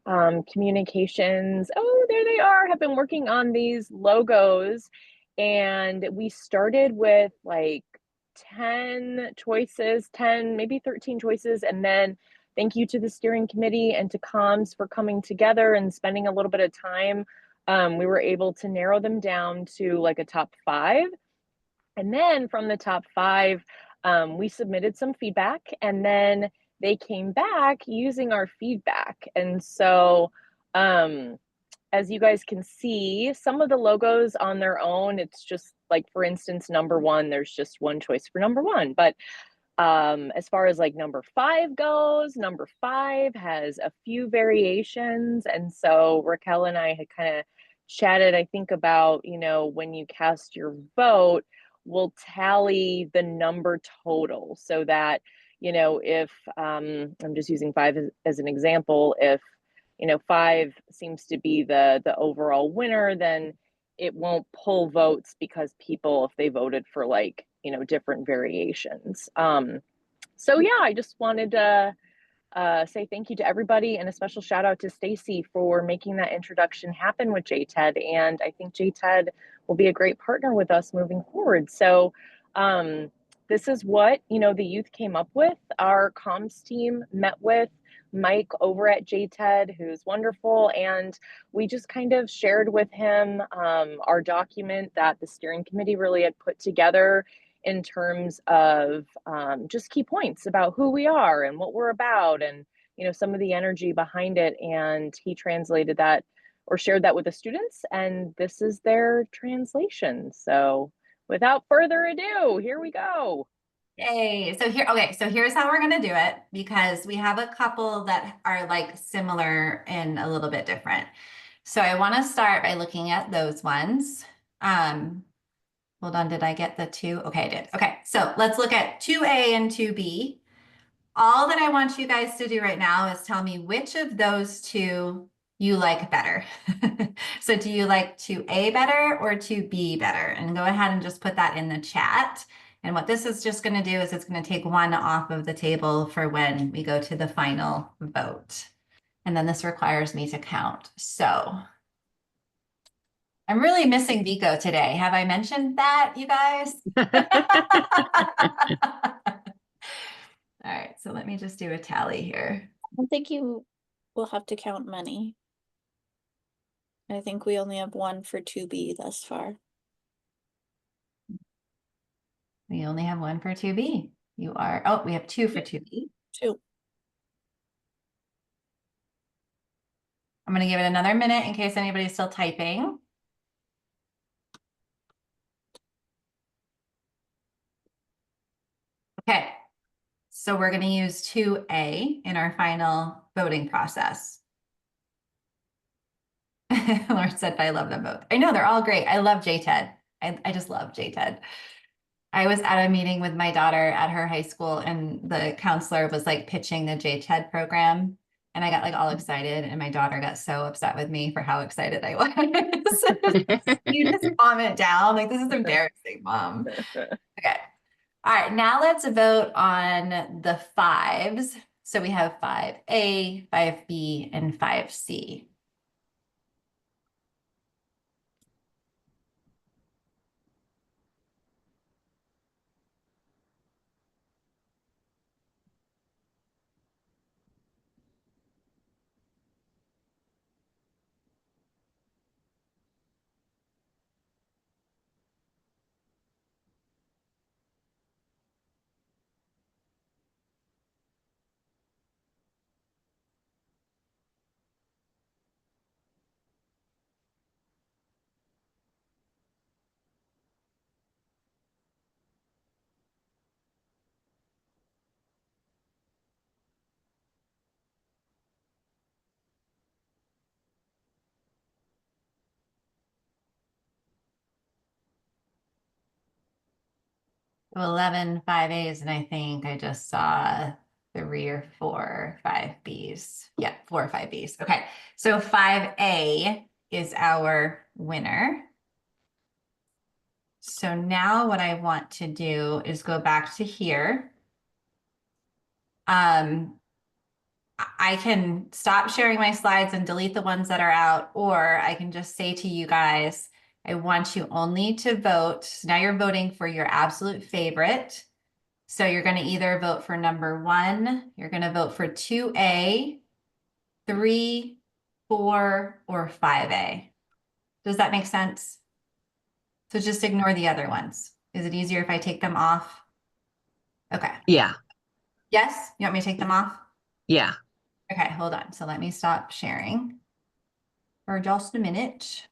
communications. Oh, there they are, have been working on these logos. And we started with like 10 choices, 10, maybe 13 choices. And then thank you to the steering committee and to comms for coming together and spending a little bit of time. We were able to narrow them down to like a top 5. And then from the top 5, we submitted some feedback, and then they came back using our feedback. And so, as you guys can see, some of the logos on their own, it's just like, for instance, number 1, there's just one choice for number 1. But as far as like number 5 goes, number 5 has a few variations. And so Raquel and I had kind of chatted, I think, about, when you cast your vote, we'll tally the number total so that, if I'm just using 5 as an example, if 5 seems to be the overall winner, then it won't pull votes because people, if they voted for like different variations. So yeah, I just wanted to say thank you to everybody, and a special shout out to Stacy for making that introduction happen with JTED. And I think JTED will be a great partner with us moving forward. So this is what the youth came up with. Our comms team met with Mike over at JTED, who's wonderful, and we just kind of shared with him our document that the steering committee really had put together in terms of just key points about who we are and what we're about, and some of the energy behind it. And he translated that or shared that with the students, and this is their translation. So without further ado, here we go. Yay. So here's how we're going to do it, because we have a couple that are like similar and a little bit different. So I want to start by looking at those ones. Hold on, did I get the 2? Okay, I did. Okay, so let's look at 2A and 2B. All that I want you guys to do right now is tell me which of those 2 you like better. So do you like 2A better or 2B better? And go ahead and just put that in the chat. And what this is just going to do is it's going to take 1 off of the table for when we go to the final vote. And then this requires me to count. So I'm really missing Vico today. Have I mentioned that, you guys? All right, so let me just do a tally here. I don't think you will have to count many. I think we only have 1 for 2B thus far. We only have 1 for 2B. Oh, we have 2 for 2B. 2. I'm going to give it another minute in case anybody's still typing. Okay, so we're going to use 2A in our final voting process. Lauren said, I love them both. I know they're all great. I love JTED. I just love JTED. I was at a meeting with my daughter at her high school, and the counselor was like pitching the JTED program. And I got like all excited, and my daughter got so upset with me for how excited I was. You just calm it down. Like, this is embarrassing, Mom. Okay. All right, now let's vote on the fives. So we have 5A, 5B, and 5C. So 11 5As, and I think I just saw 3 or 4 5Bs. Yeah, 4 or 5Bs. Okay, so 5A is our winner. So now what I want to do is go back to here. I can stop sharing my slides and delete the ones that are out, or I can just say to you guys, I want you only to vote. So now you're voting for your absolute favorite. So you're going to either vote for number 1, you're going to vote for 2A, 3, 4, or 5A. Does that make sense? So just ignore the other ones. Is it easier if I take them off? Okay. Yeah. Yes? You want me to take them off? Yeah. Okay, hold on. So let me stop sharing for just a minute.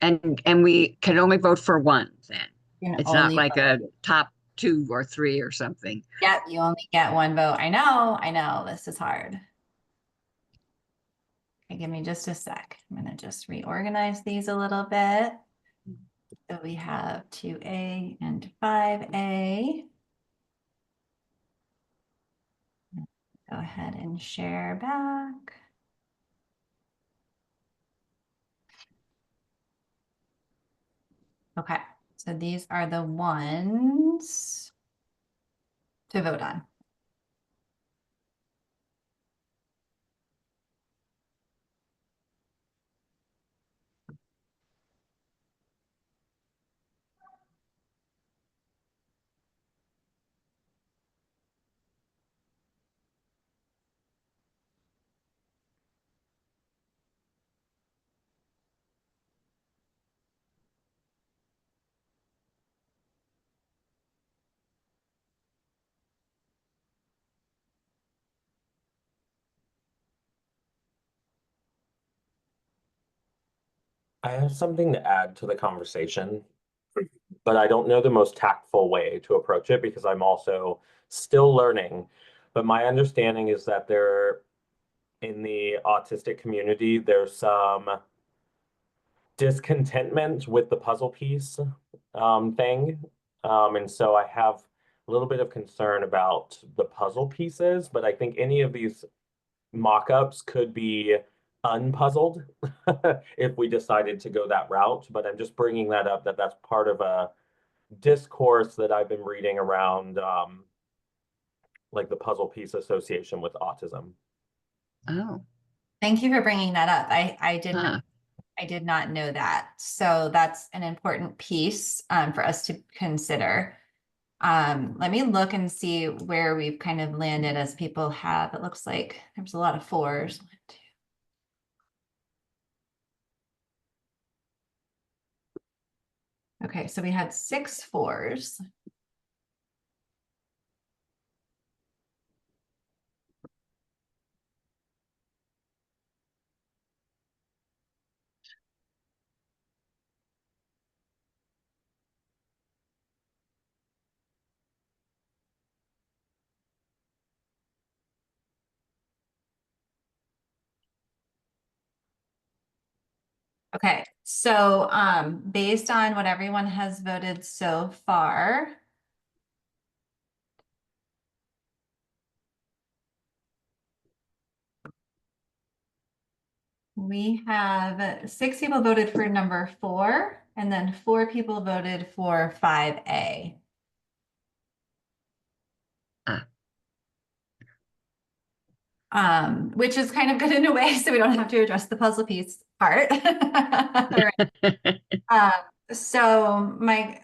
And we can only vote for one then. You can It's not only like vote. a top 2 or 3 or something. Yep, you only get 1 vote. I know, this is hard. Okay, give me just a sec. I'm gonna just reorganize these a little bit. So we have 2A and 5A. Go ahead and share back. Okay, so these are the ones to vote on. I have something to add to the conversation, but I don't know the most tactful way to approach it because I'm also still learning. But my understanding is that in the autistic community, there's some discontentment with the puzzle piece thing. And so I have a little bit of concern about the puzzle pieces, but I think any of these mock-ups could be unpuzzled if we decided to go that route. But I'm just bringing that up, that's part of a discourse that I've been reading around like the puzzle piece association with autism. Oh. Thank you for bringing that up. I Huh. did not know that. So that's an important piece for us to consider. Let me look and see where we've kind of landed as people have. It looks like there's a lot of 4s. 1, 2. Okay, so we had 6 4s. Okay, so based on what everyone has voted so far, we have 6 people voted for number 4, and then 4 people voted for 5A. Which is kind of good in a way, so we don't have to address the puzzle piece part. So my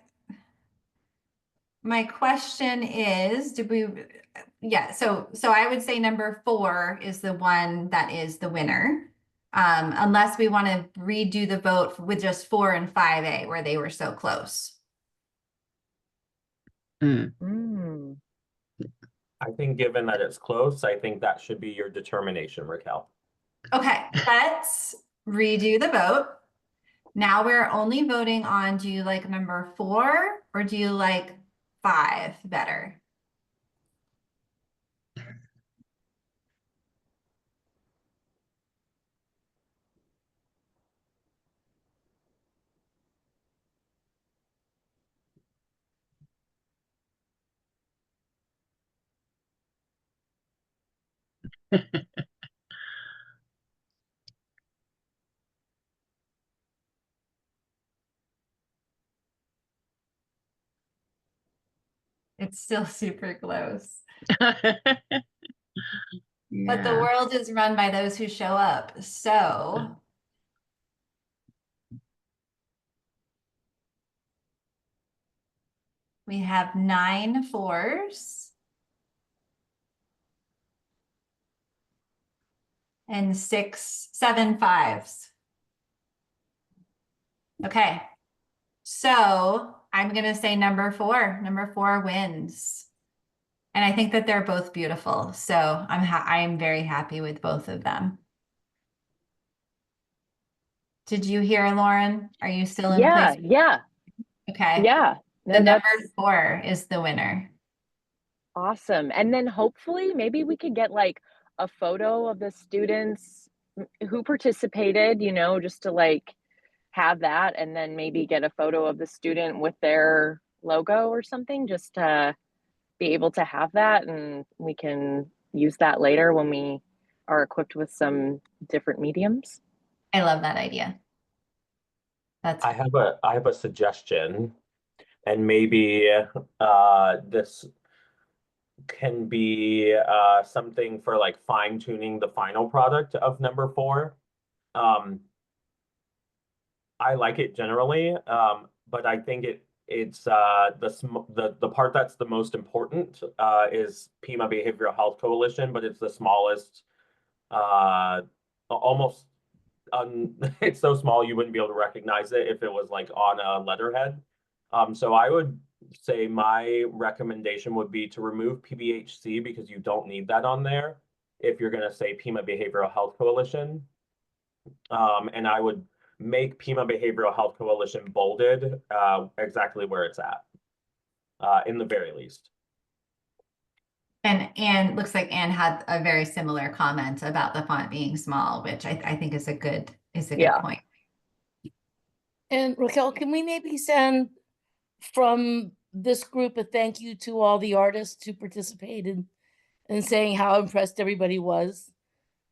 question is, so I would say number 4 is the one that is the winner. Unless we want to redo the vote with just 4 and 5A where they were so close. I think given that it's close, I think that should be your determination, Raquel. Okay, let's redo the vote. Now we're only voting on, do you like number 4 or do you like 5 better? It's still super close. But the world is run by those who show up. So we have 9 4s and 7 5s. Okay. So I'm going to say number 4. Number 4 wins. And I think that they're both beautiful. So I am very happy with both of them. Did you hear, Lauren? Are you still in place? Yeah. Okay. Yeah. The number 4 is the winner. Awesome. And then hopefully maybe we could get like a photo of the students who participated, you know, just to like have that, and then maybe get a photo of the student with their logo or something, just to be able to have that, and we can use that later when we are equipped with some different mediums. I love that idea. I have a suggestion, and maybe this can be something for like fine tuning the final product of number 4. I like it generally, but I think it's the part that's the most important is Pima Behavioral Health Coalition, but it's the smallest, almost it's so small you wouldn't be able to recognize it if it was like on a letterhead. So I would say my recommendation would be to remove PBHC because you don't need that on there if you're going to say Pima Behavioral Health Coalition. And I would make Pima Behavioral Health Coalition bolded exactly where it's at, in the very least. And Anne, looks like Anne had a very similar comment about the font being small, which I think is a good point. And Raquel, can we maybe send from this group a thank you to all the artists who participated and saying how impressed everybody was?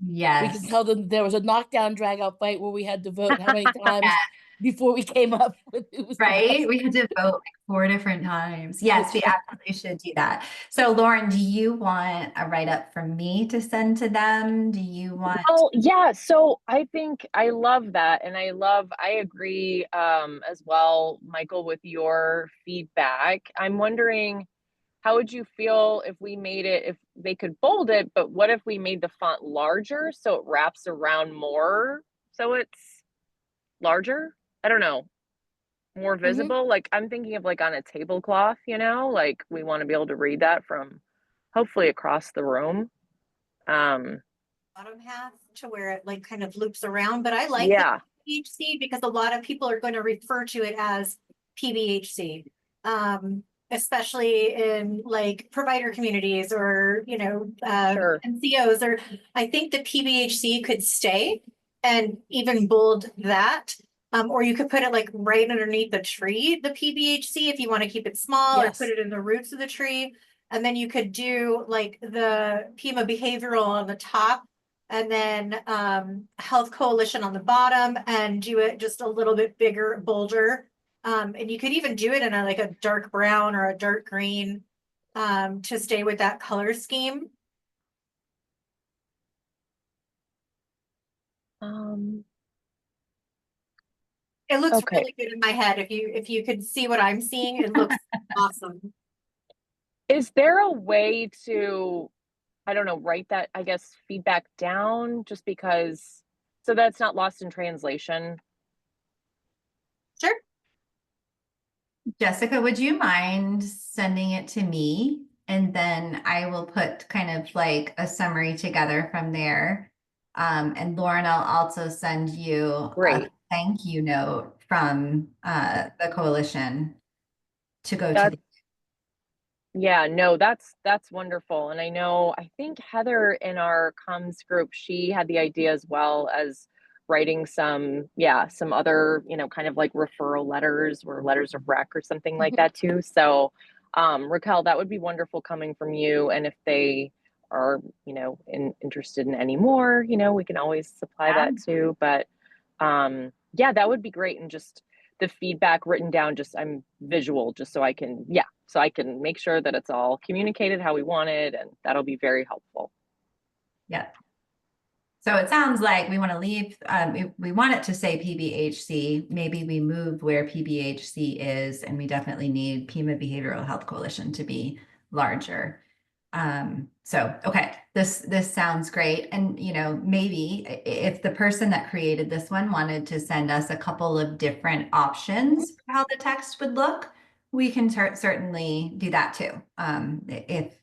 Yes. We can tell them there was a knockdown drag out fight where we had to vote how many times before we came up with who was right. We had to vote like 4 different times. Yes, we absolutely should do that. So Lauren, do you want a write-up from me to send to them? Do you want? Oh yeah, so I think I love that, and I agree as well, Michael, with your feedback. I'm wondering, how would you feel if we made it, if they could bold it, but what if we made the font larger so it wraps around more, so it's larger? I don't know, more visible. Like I'm thinking of like on a tablecloth, you know, like we want to be able to read that from hopefully across the room. Bottom half to where it like kind of loops around, but I like Yeah. the PBHC because a lot of people are going to refer to it as PBHC. Especially in like provider communities or, you know, Sure. NCOs, or I think the PBHC could stay and even bold that. Or you could put it like right underneath the tree, the PBHC, if you want to keep it small, or Yes. put it in the roots of the tree. And then you could do like the Pima behavioral on the top, and then Health Coalition on the bottom, and do it just a little bit bigger, bolder. And you could even do it in a like a dark brown or a dark green to stay with that color scheme. It looks Okay. really good in my head. If you could see what I'm seeing, it looks awesome. Is there a way to, I don't know, write that, I guess, feedback down just because, so that's not lost in translation? Sure. Jessica, would you mind sending it to me? And then I will put kind of like a summary together from there. And Lauren, I'll also send you a Great. thank you note from the coalition to go to That- the. Yeah, no, that's wonderful. And I know, I think Heather in our comms group, she had the idea as well as writing some other, kind of like referral letters or letters of rec or something like that too. So, Raquel, that would be wonderful coming from you. And if they are, interested in any more, we can always supply that too. But, yeah, that would be great. And just the feedback written down, just I'm visual, just so I can make sure that it's all communicated how we want it, and that'll be very helpful. Yeah. So it sounds like we want to leave, we want it to say PBHC. Maybe we move where PBHC is, and we definitely need Pima Behavioral Health Coalition to be larger. Okay, this sounds great. And, maybe if the person that created this one wanted to send us a couple of different options for how the text would look, we can certainly do that too. If,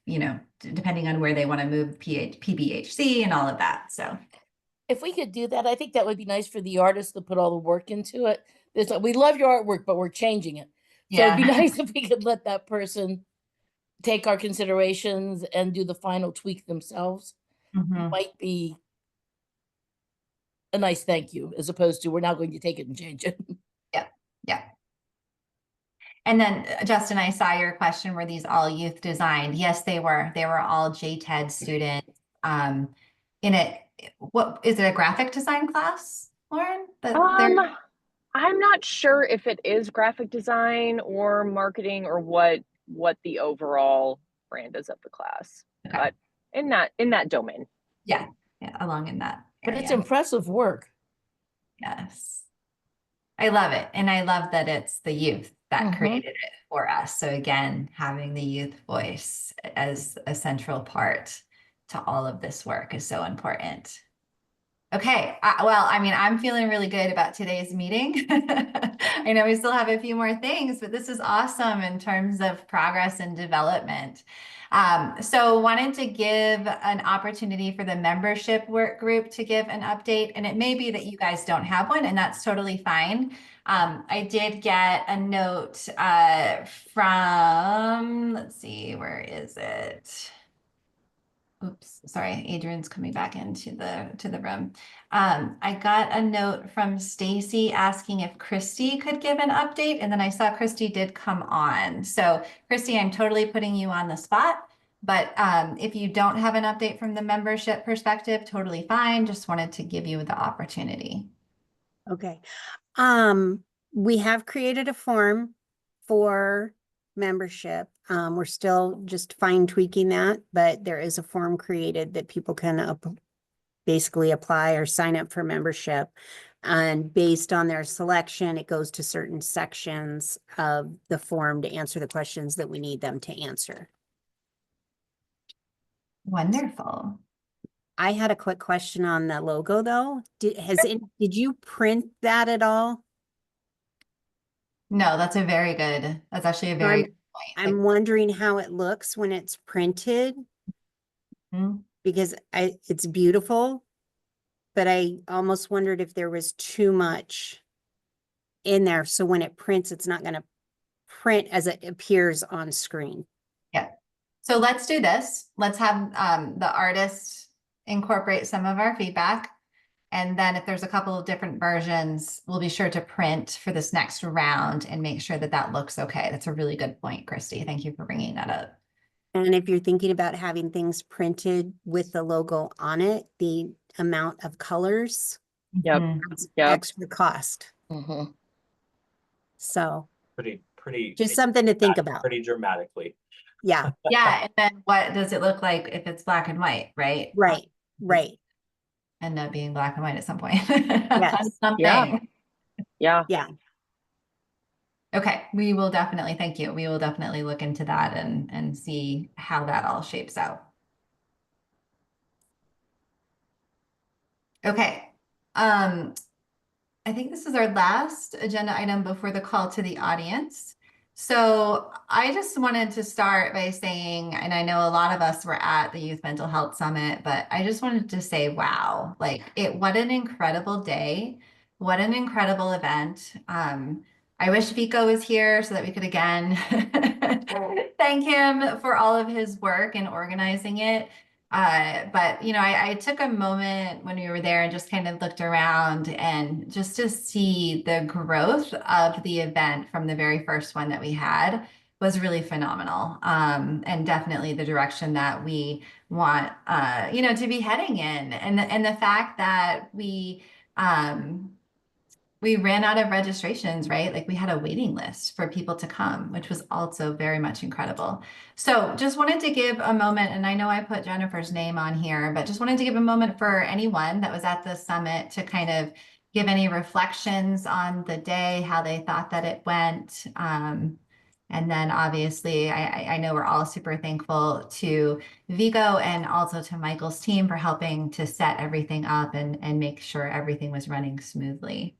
depending on where they want to move PBHC and all of that. So If we could do that, I think that would be nice for the artists to put all the work into it. We love your artwork, but we're changing it. So it'd be nice if we could let that person take our considerations and do the final tweak themselves. Mhm. Might be a nice thank you, as opposed to we're now going to take it and change it. Yeah. And then Justin, I saw your question, were these all youth designed? Yes, they were. They were all JTED students. What is it, a graphic design class, Lauren? I'm not sure if it is graphic design or marketing or what the overall brand is of the class. Okay. But in that domain. Yeah, along in that But area. it's impressive work. Yes. I love it. And I love that it's the youth that created it for us. So again, having the youth voice as a central part to all of this work is so important. Okay. I'm feeling really good about today's meeting. I know we still have a few more things, but this is awesome in terms of progress and development. So wanted to give an opportunity for the membership work group to give an update, and it may be that you guys don't have one, and that's totally fine. I did get a note from, let's see, where is it? Oops, sorry, Adrian's coming back into the room. I got a note from Stacy asking if Christy could give an update, and then I saw Christy did come on. So Christy, I'm totally putting you on the spot, but if you don't have an update from the membership perspective, totally fine. Just wanted to give you the opportunity. Okay. We have created a form for membership. We're still just fine tweaking that, but there is a form created that people can basically apply or sign up for membership. And based on their selection, it goes to certain sections of the form to answer the questions that we need them to answer. Wonderful. I had a quick question on the logo though. Did you print that at all? No, that's actually a very good point. I'm wondering how it looks when it's printed. Because it's beautiful, but I almost wondered if there was too much in there. So when it prints, it's not going to print as it appears on screen. Yeah. So let's do this. Let's have the artist incorporate some of our feedback. And then if there's a couple of different versions, we'll be sure to print for this next round and make sure that that looks okay. That's a really good point, Christy. Thank you for bringing that up. And if you're thinking about having things printed with the logo on it, the amount of colors, Yep. Mhm. that's Yep. extra cost. Mhm. So Pretty just something to think about. pretty dramatically. Yeah, Yeah, and then what does it look like if it's black and white, right? right, right. End up being black and white at some point. Yes. Something. Yeah. Yeah. Okay, we will definitely, thank you. We will definitely look into that and see how that all shapes out. Okay. I think this is our last agenda item before the call to the audience. So I just wanted to start by saying, and I know a lot of us were at the Youth Mental Health Summit, but I just wanted to say, wow, like what an incredible day. What an incredible event. I wish Vico was here so that we could again thank him for all of his work in organizing it. But you know, I took a moment when we were there and just kind of looked around and just to see the growth of the event from the very first one that we had was really phenomenal. And definitely the direction that we want, you know, to be heading in. And the fact that we ran out of registrations, right? Like we had a waiting list for people to come, which was also very much incredible. So just wanted to give a moment, and I know I put Jennifer's name on here, but just wanted to give a moment for anyone that was at the summit to kind of give any reflections on the day, how they thought that it went. And then obviously, I know we're all super thankful to Vigo and also to Michael's team for helping to set everything up and make sure everything was running smoothly.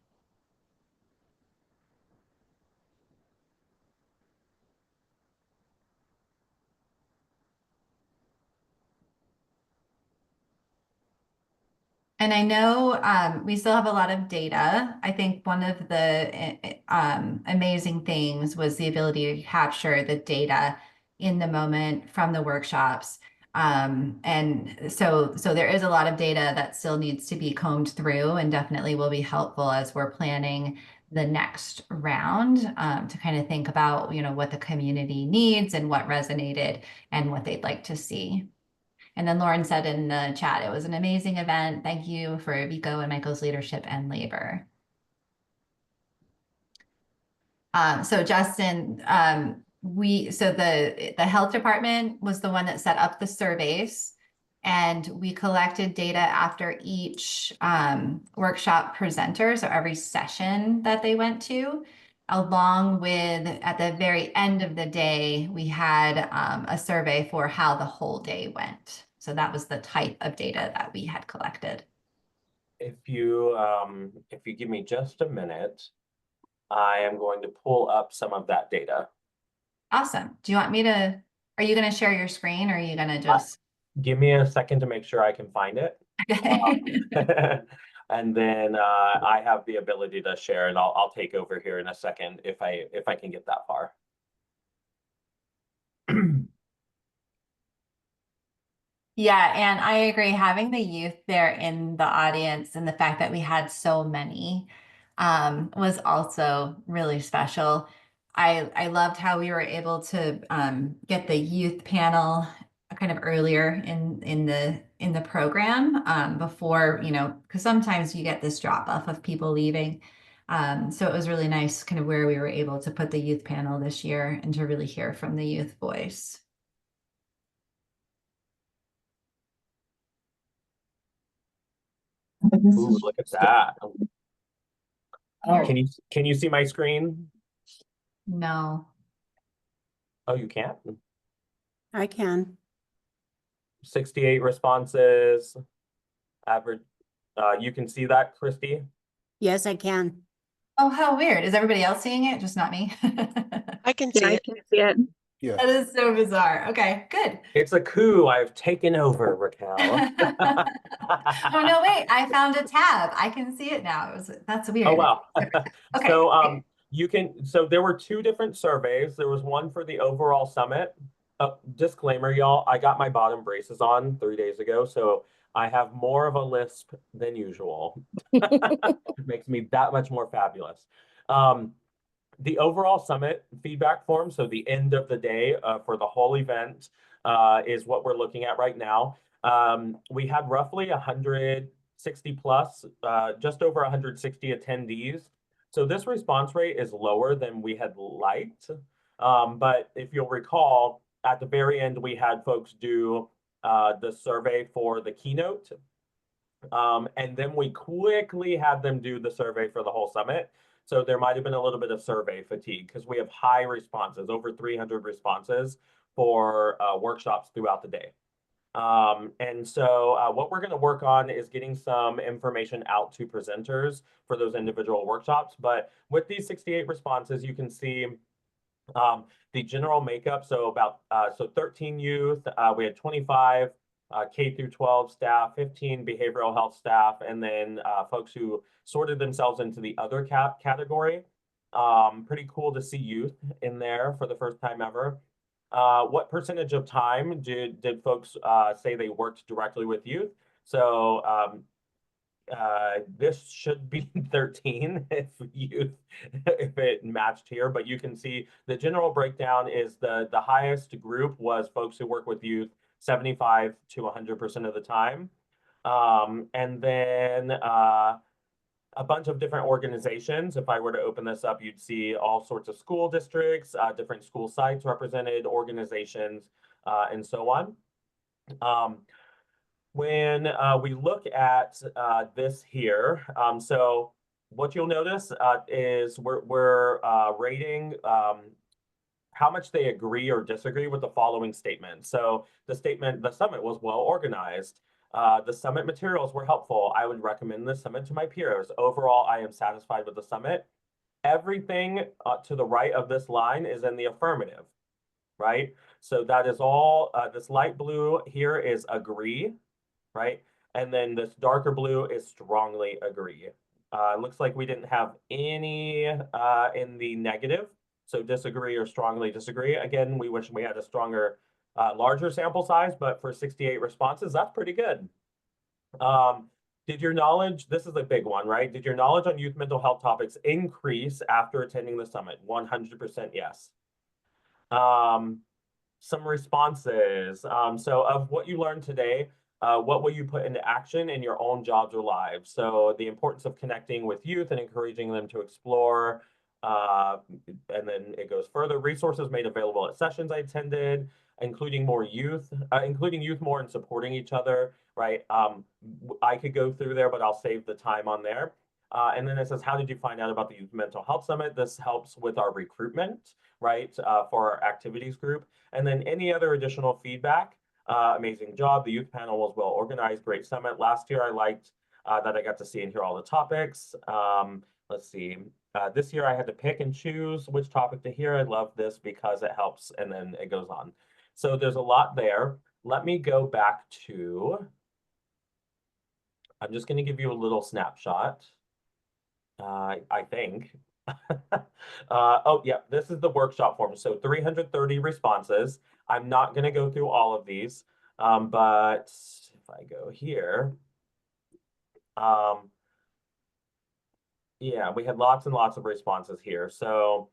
And I know we still have a lot of data. I think one of the amazing things was the ability to capture the data in the moment from the workshops. And so there is a lot of data that still needs to be combed through and definitely will be helpful as we're planning the next round to kind of think about, you know, what the community needs and what resonated and what they'd like to see. And then Lauren said in the chat, it was an amazing event. Thank you for Vico and Michael's leadership and labor. So Justin, the health department was the one that set up the surveys, and we collected data after each workshop presenter, so every session that they went to, along with at the very end of the day, we had a survey for how the whole day went. So that was the type of data that we had collected. If you give me just a minute, I am going to pull up some of that data. Awesome. Do you want me to, are you going to share your screen or are you going to just? Give me a second to make sure I can find it. Okay. And then I have the ability to share, and I'll take over here in a second if I can get that far. Yeah, and I agree. Having the youth there in the audience and the fact that we had so many was also really special. I loved how we were able to get the youth panel kind of earlier in the program before, you know, because sometimes you get this drop off of people leaving. So it was really nice kind of where we were able to put the youth panel this year and to really hear from the youth voice. Ooh, look at that. Oh. Can you see my screen? No. Oh, you can't? I can. 68 responses. Average. You can see that, Christy? Yes, I can. Oh, how weird. Is everybody else seeing it? Just not me? I can see it. can see it. Yeah. That is so bizarre. Okay, good. It's a coup. I've taken over, Raquel. Oh, no, wait. I found a tab. I can see it now. That's weird. Oh, wow. Okay. So so there were two different surveys. There was one for the overall summit. Disclaimer, y'all, I got my bottom braces on 3 days ago, so I have more of a lisp than usual. Makes me that much more fabulous. The overall summit feedback form, so the end of the day for the whole event, is what we're looking at right now. We had roughly 160 plus, just over 160 attendees. So this response rate is lower than we had liked. But if you'll recall, at the very end, we had folks do the survey for the keynote. And then we quickly had them do the survey for the whole summit. So there might have been a little bit of survey fatigue because we have high responses, over 300 responses for workshops throughout the day. And so what we're going to work on is getting some information out to presenters for those individual workshops. But with these 68 responses, you can see the general makeup. So about 13 youth, we had 25 K through 12 staff, 15 behavioral health staff, and then folks who sorted themselves into the other category. Pretty cool to see youth in there for the first time ever. What percentage of time did folks say they worked directly with youth? So this should be 13 if it matched here, but you can see the general breakdown is the highest group was folks who work with youth 75 to 100% of the time. And then a bunch of different organizations. If I were to open this up, you'd see all sorts of school districts, different school sites represented, organizations, and so on. When we look at this here, so what you'll notice is we're rating how much they agree or disagree with the following statement. So the statement, the summit was well organized. The summit materials were helpful. I would recommend the summit to my peers. Overall, I am satisfied with the summit. Everything to the right of this line is in the affirmative, right? So that is all, this light blue here is agree, right? And then this darker blue is strongly agree. Looks like we didn't have any in the negative. So disagree or strongly disagree. Again, we wish we had a stronger, larger sample size, but for 68 responses, that's pretty good. Did your knowledge, this is a big one, right? Did your knowledge on youth mental health topics increase after attending the summit? 100% yes. Some responses. So of what you learned today, what will you put into action in your own jobs or lives? So the importance of connecting with youth and encouraging them to explore. And then it goes further. Resources made available at sessions I attended, including youth more in supporting each other, right? I could go through there, but I'll save the time on there. And then it says, how did you find out about the Youth Mental Health Summit? This helps with our recruitment, right, for our activities group. And then any other additional feedback, amazing job. The youth panel was well organized, great summit. Last year, I liked that I got to see and hear all the topics. Let's see. This year, I had to pick and choose which topic to hear. I love this because it helps, and then it goes on. So there's a lot there. Let me go back to, I'm just going to give you a little snapshot. I think. Oh, yeah, this is the workshop form. So 330 responses. I'm not going to go through all of these, but if I go here, yeah, we had lots and lots of responses here. So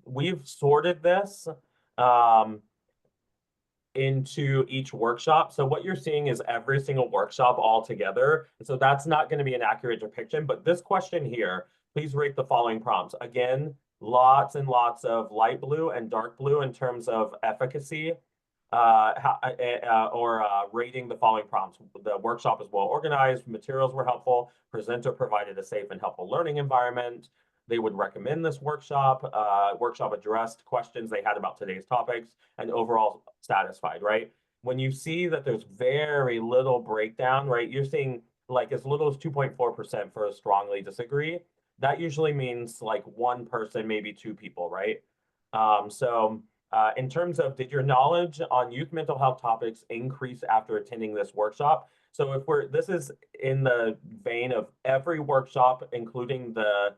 we've sorted this into each workshop. So what you're seeing is every single workshop all together. And so that's not going to be an accurate depiction, but this question here, please rate the following prompts. Again, lots and lots of light blue and dark blue in terms of efficacy rating the following prompts. The workshop is well organized, materials were helpful, presenter provided a safe and helpful learning environment. They would recommend this workshop. Workshop addressed questions they had about today's topics and overall satisfied, right? When you see that there's very little breakdown, right? You're seeing like as little as 2.4% for a strongly disagree. That usually means like one person, maybe two people, right? In terms of did your knowledge on youth mental health topics increase after attending this workshop? So if this is in the vein of every workshop, including the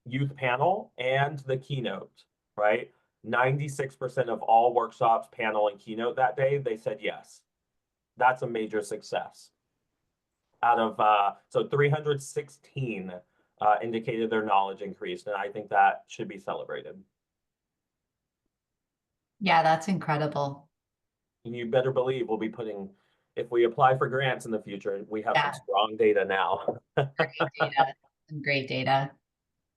youth panel and the keynote, right? 96% of all workshops, panel, and keynote that day, they said yes. That's a major success. Out of, so 316 indicated their knowledge increased, and I think that should be celebrated. Yeah, that's incredible. And you better believe we'll be putting, if we apply for grants in the future, we have Yeah. some strong data now. Data, some great data.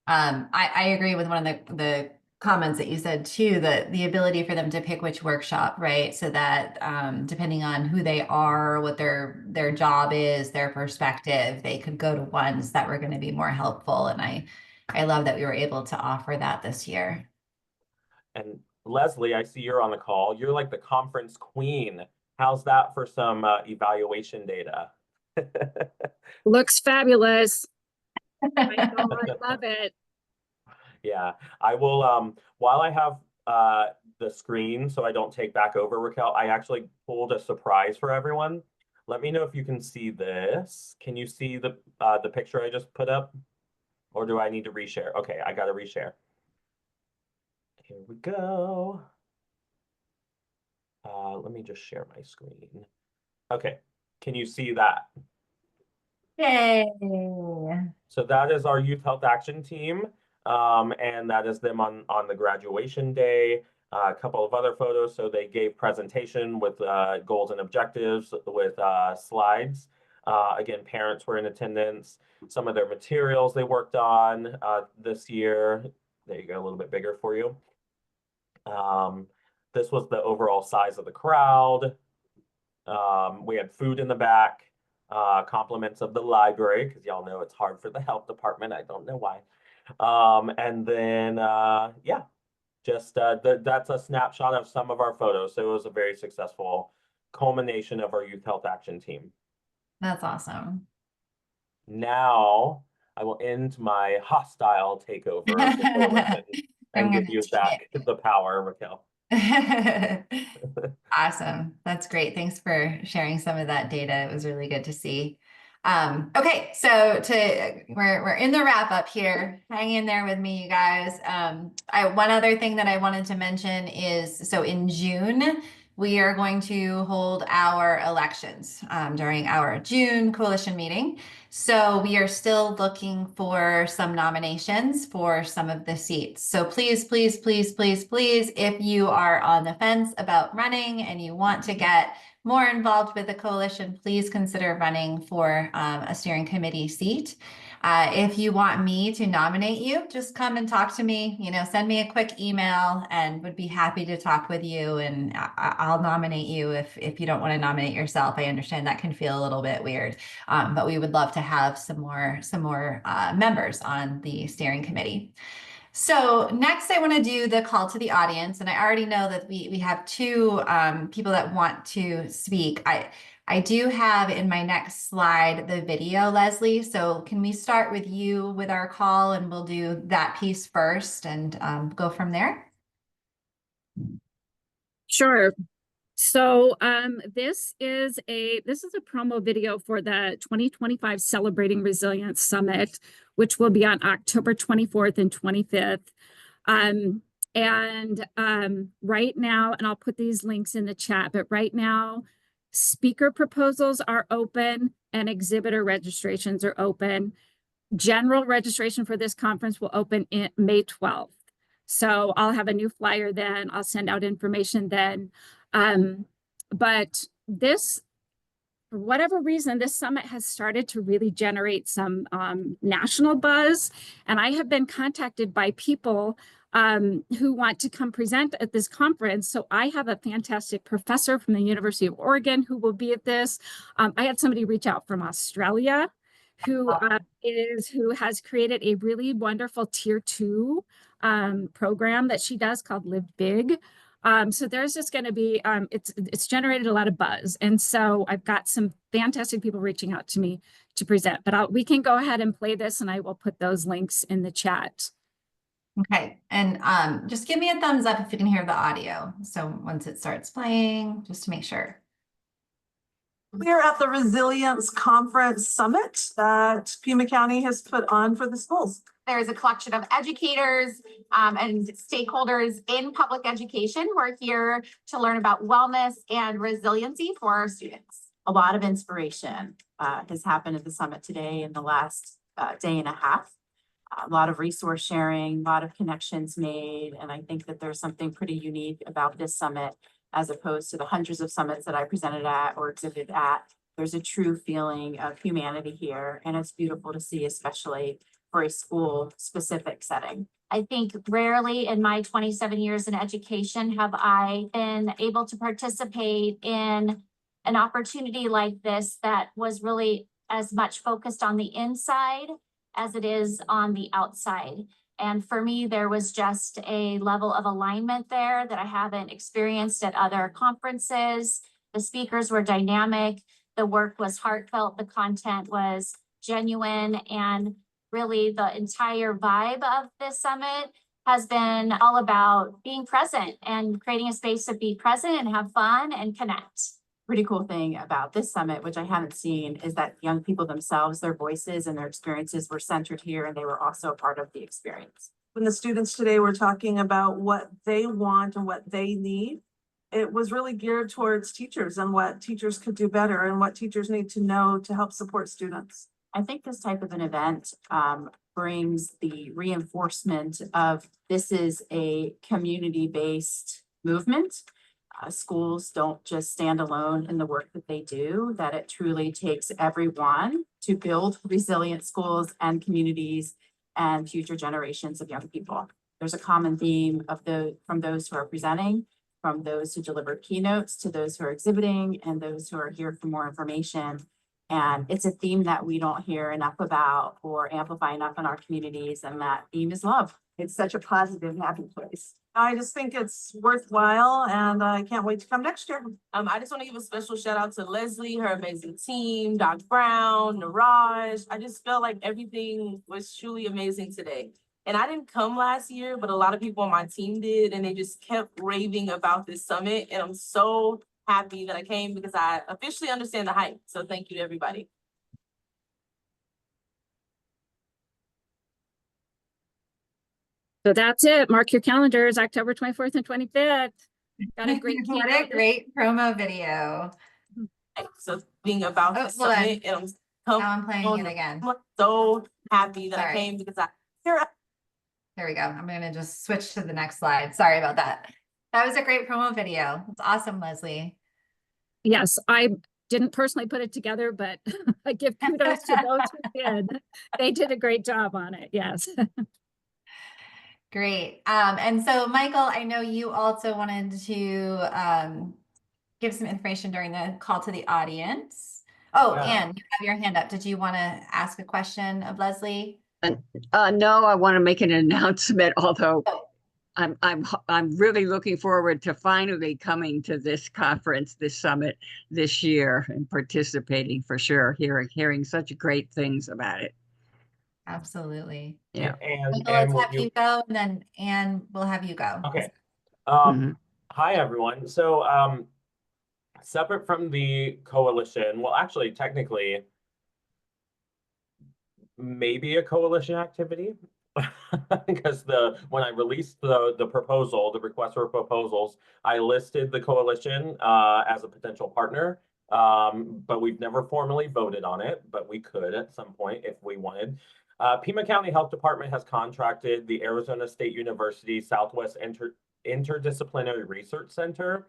I agree with one of the comments that you said too, that the ability for them to pick which workshop, right? So that depending on who they are, what their job is, their perspective, they could go to ones that were going to be more helpful. And I love that we were able to offer that this year. And Leslie, I see you're on the call. You're like the conference queen. How's that for some evaluation data? Looks fabulous. I know, I love it. Yeah, I will, while I have the screen so I don't take back over, Raquel, I actually pulled a surprise for everyone. Let me know if you can see this. Can you see the picture I just put up? Or do I need to reshare? Okay, I gotta reshare. Here we go. Let me just share my screen. Okay, can you see that? Yay. So that is our Youth Health Action Team. And that is them on the graduation day. A couple of other photos. So they gave presentation with goals and objectives with slides. Again, parents were in attendance. Some of their materials they worked on this year. There you go, a little bit bigger for you. This was the overall size of the crowd. We had food in the back, compliments of the library, because y'all know it's hard for the health department. I don't know why. And then, yeah, just that's a snapshot of some of our photos. So it was a very successful culmination of our Youth Health Action Team. That's awesome. Now I will end my hostile takeover of the coalition and give you back the power, Raquel. Awesome. That's great. Thanks for sharing some of that data. It was really good to see. Okay, so we're in the wrap up here. Hang in there with me, you guys. One other thing that I wanted to mention is, so in June, we are going to hold our elections during our June coalition meeting. So we are still looking for some nominations for some of the seats. So please, please, please, please, please, if you are on the fence about running and you want to get more involved with the coalition, please consider running for a steering committee seat. If you want me to nominate you, just come and talk to me, send me a quick email and would be happy to talk with you, and I'll nominate you if you don't want to nominate yourself. I understand that can feel a little bit weird, but we would love to have some more members on the steering committee. So next I want to do the call to the audience, and I already know that we have two people that want to speak. I do have in my next slide the video, Leslie. So can we start with you with our call, and we'll do that piece first and go from there? Sure. So this is a promo video for the 2025 Celebrating Resilience Summit, which will be on October 24th and 25th. Right now, and I'll put these links in the chat, but right now, speaker proposals are open and exhibitor registrations are open. General registration for this conference will open in May 12th. So I'll have a new flyer then. I'll send out information then. But this, for whatever reason, this summit has started to really generate some national buzz. And I have been contacted by people who want to come present at this conference. So I have a fantastic professor from the University of Oregon who will be at this. I had somebody reach out from Australia who has created a really wonderful tier 2 program that she does called Live Big. So there's just going to be, it's generated a lot of buzz. And so I've got some fantastic people reaching out to me to present, but we can go ahead and play this and I will put those links in the chat. Okay, and just give me a thumbs up if you can hear the audio. So once it starts playing, just to make sure. We're at the Resilience Conference Summit that Pima County has put on for the schools. There's a collection of educators and stakeholders in public education who are here to learn about wellness and resiliency for our students. A lot of inspiration has happened at the summit today in the last day and a half. A lot of resource sharing, a lot of connections made, and I think that there's something pretty unique about this summit as opposed to the hundreds of summits that I presented at or exhibited at. There's a true feeling of humanity here, and it's beautiful to see, especially for a school-specific setting. I think rarely in my 27 years in education have I been able to participate in an opportunity like this that was really as much focused on the inside as it is on the outside. And for me, there was just a level of alignment there that I haven't experienced at other conferences. The speakers were dynamic, the work was heartfelt, the content was genuine, and really the entire vibe of this summit has been all about being present and creating a space to be present and have fun and connect. Pretty cool thing about this summit, which I haven't seen, is that young people themselves, their voices and their experiences were centered here, and they were also a part of the experience. When the students today were talking about what they want and what they need, it was really geared towards teachers and what teachers could do better and what teachers need to know to help support students. I think this type of an event brings the reinforcement of this is a community-based movement. Schools don't just stand alone in the work that they do, that it truly takes everyone to build resilient schools and communities and future generations of young people. There's a common theme of from those who are presenting, from those who delivered keynotes to those who are exhibiting and those who are here for more information. And it's a theme that we don't hear enough about or amplify enough in our communities, and that theme is love. It's such a positive, happy place. I just think it's worthwhile, and I can't wait to come next year. I just want to give a special shout out to Leslie, her amazing team, Doc Brown, Niraj. I just felt like everything was truly amazing today. And I didn't come last year, but a lot of people on my team did, and they just kept raving about this summit. And I'm so happy that I came because I officially understand the hype. So thank you to everybody. So that's it. Mark your calendars, October 24th and 25th. Got a great What a great promo video. So being about the summit, and now I'm playing it again. I'm so happy that Sorry. I came because There we go. I'm gonna just switch to the next slide. Sorry about that. That was a great promo video. It's awesome, Leslie. Yes, I didn't personally put it together, but I give kudos to those who did. They did a great job on it. Yes. Great. And so Michael, I know you also wanted to give some information during the call to the audience. Oh, Yeah. Anne, you have your hand up. Did you want to ask a question of Leslie? No, I want to make an announcement, although I'm really looking forward to finally coming to this conference, this summit this year and participating for sure, hearing such great things about it. Absolutely. Yeah. And Michael, will let's have you go, and then Anne will have you go. Okay. Mhm. Hi, everyone. So separate from the coalition, well, actually, technically, maybe a coalition activity. Because when I released the proposal, the request for proposals, I listed the coalition as a potential partner, but we've never formally voted on it, but we could at some point if we wanted. Pima County Health Department has contracted the Arizona State University Southwest Interdisciplinary Research Center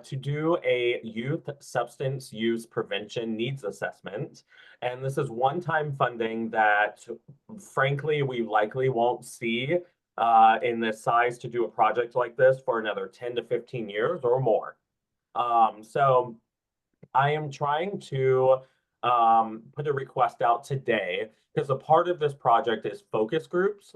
to do a youth substance use prevention needs assessment. And this is one-time funding that, frankly, we likely won't see in this size to do a project like this for another 10 to 15 years or more. So I am trying to put a request out today because a part of this project is focus groups.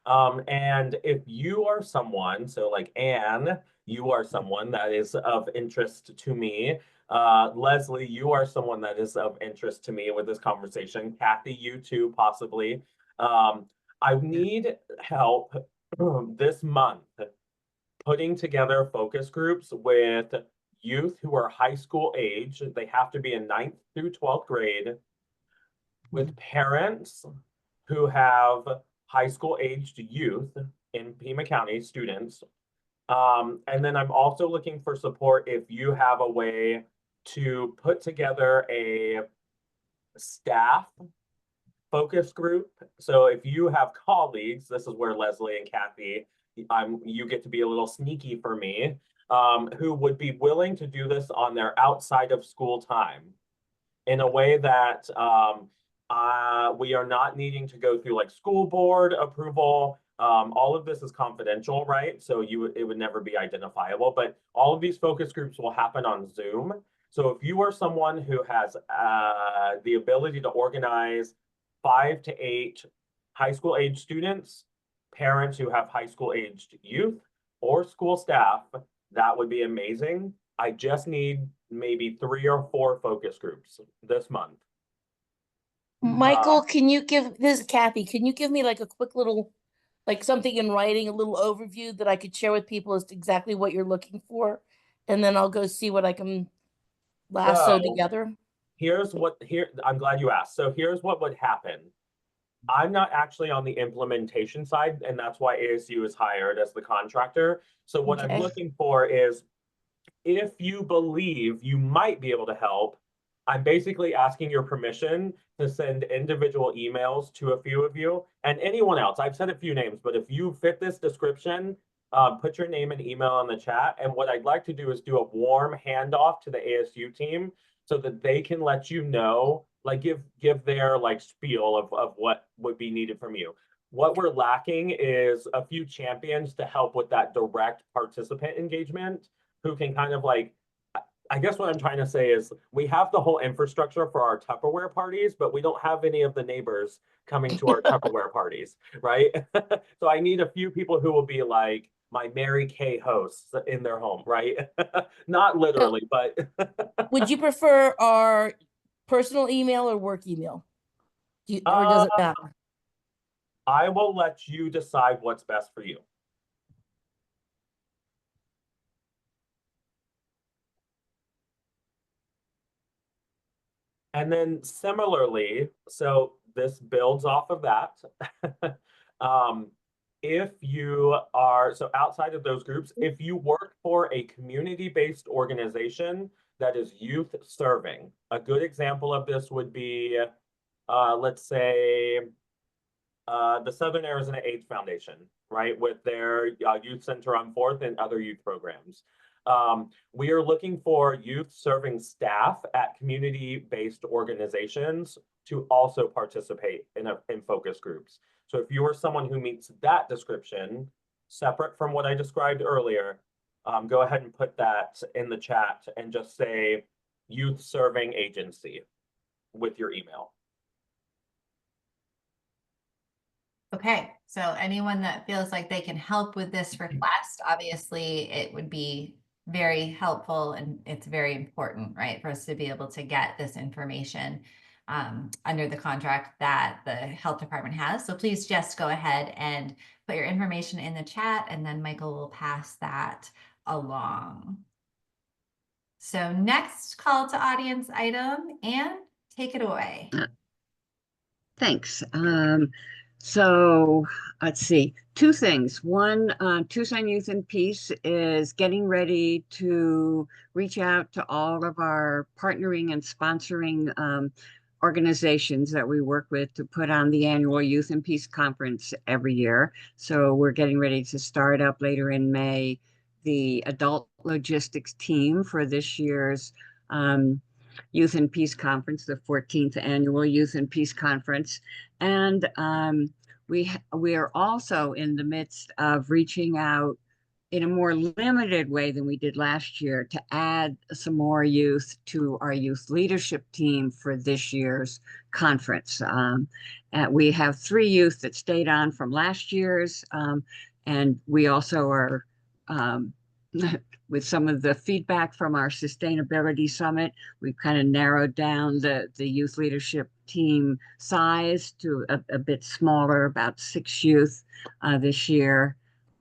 And if you are someone, so like Anne, you are someone that is of interest to me. Leslie, you are someone that is of interest to me with this conversation. Kathy, you too, possibly. I need help this month putting together focus groups with youth who are high school age. They have to be in 9th through 12th grade, with parents who have high school aged youth in Pima County, students. And then I'm also looking for support if you have a way to put together a staff focus group. So if you have colleagues, this is where Leslie and Kathy, you get to be a little sneaky for me, who would be willing to do this on their outside of school time in a way that we are not needing to go through like school board approval. All of this is confidential, right? So it would never be identifiable, but all of these focus groups will happen on Zoom. So if you are someone who has the ability to organize 5 to 8 high school age students, parents who have high school aged youth, or school staff, that would be amazing. I just need maybe 3 or 4 focus groups this month. Michael, can you this is Kathy, can you give me like a quick little, like something in writing, a little overview that I could share with people as to exactly what you're looking for? And then I'll go see what I can lasso together. I'm glad you asked. So here's what would happen. I'm not actually on the implementation side, and that's why ASU is hired as the contractor. So what I'm looking for is, if you believe you might be able to help, I'm basically asking your permission to send individual emails to a few of you and anyone else. I've said a few names, but if you fit this description, put your name and email in the chat. And what I'd like to do is do a warm handoff to the ASU team so that they can let you know, like give their like spiel of what would be needed from you. What we're lacking is a few champions to help with that direct participant engagement, who can kind of like, I guess what I'm trying to say is we have the whole infrastructure for our Tupperware parties, but we don't have any of the neighbors coming to our Tupperware parties, right? So I need a few people who will be like my Mary Kay hosts in their home, right? Not literally, but. Would you prefer our personal email or work email? Or does it matter? I will let you decide what's best for you. And then similarly, so this builds off of that. If you are, so outside of those groups, if you work for a community-based organization that is youth serving, a good example of this would be, let's say, the Southern Arizona AIDS Foundation, right? With their youth center on 4th and other youth programs. We are looking for youth serving staff at community-based organizations to also participate in focus groups. So if you are someone who meets that description, separate from what I described earlier, go ahead and put that in the chat and just say youth serving agency with your email. Okay, so anyone that feels like they can help with this request, obviously it would be very helpful, and it's very important, right, for us to be able to get this information under the contract that the health department has. So please just go ahead and put your information in the chat, and then Michael will pass that along. So next call to audience item, and take it away. Thanks. So let's see, 2 things. One, Tucson Youth in Peace is getting ready to reach out to all of our partnering and sponsoring organizations that we work with to put on the annual Youth in Peace conference every year. So we're getting ready to start up later in May the adult logistics team for this year's Youth in Peace Conference, the 14th annual Youth in Peace Conference. And we are also in the midst of reaching out in a more limited way than we did last year to add some more youth to our youth leadership team for this year's conference. We have 3 youth that stayed on from last year's, and we also are with some of the feedback from our sustainability summit, we've kind of narrowed down the youth leadership team size to a bit smaller, about 6 youth this year.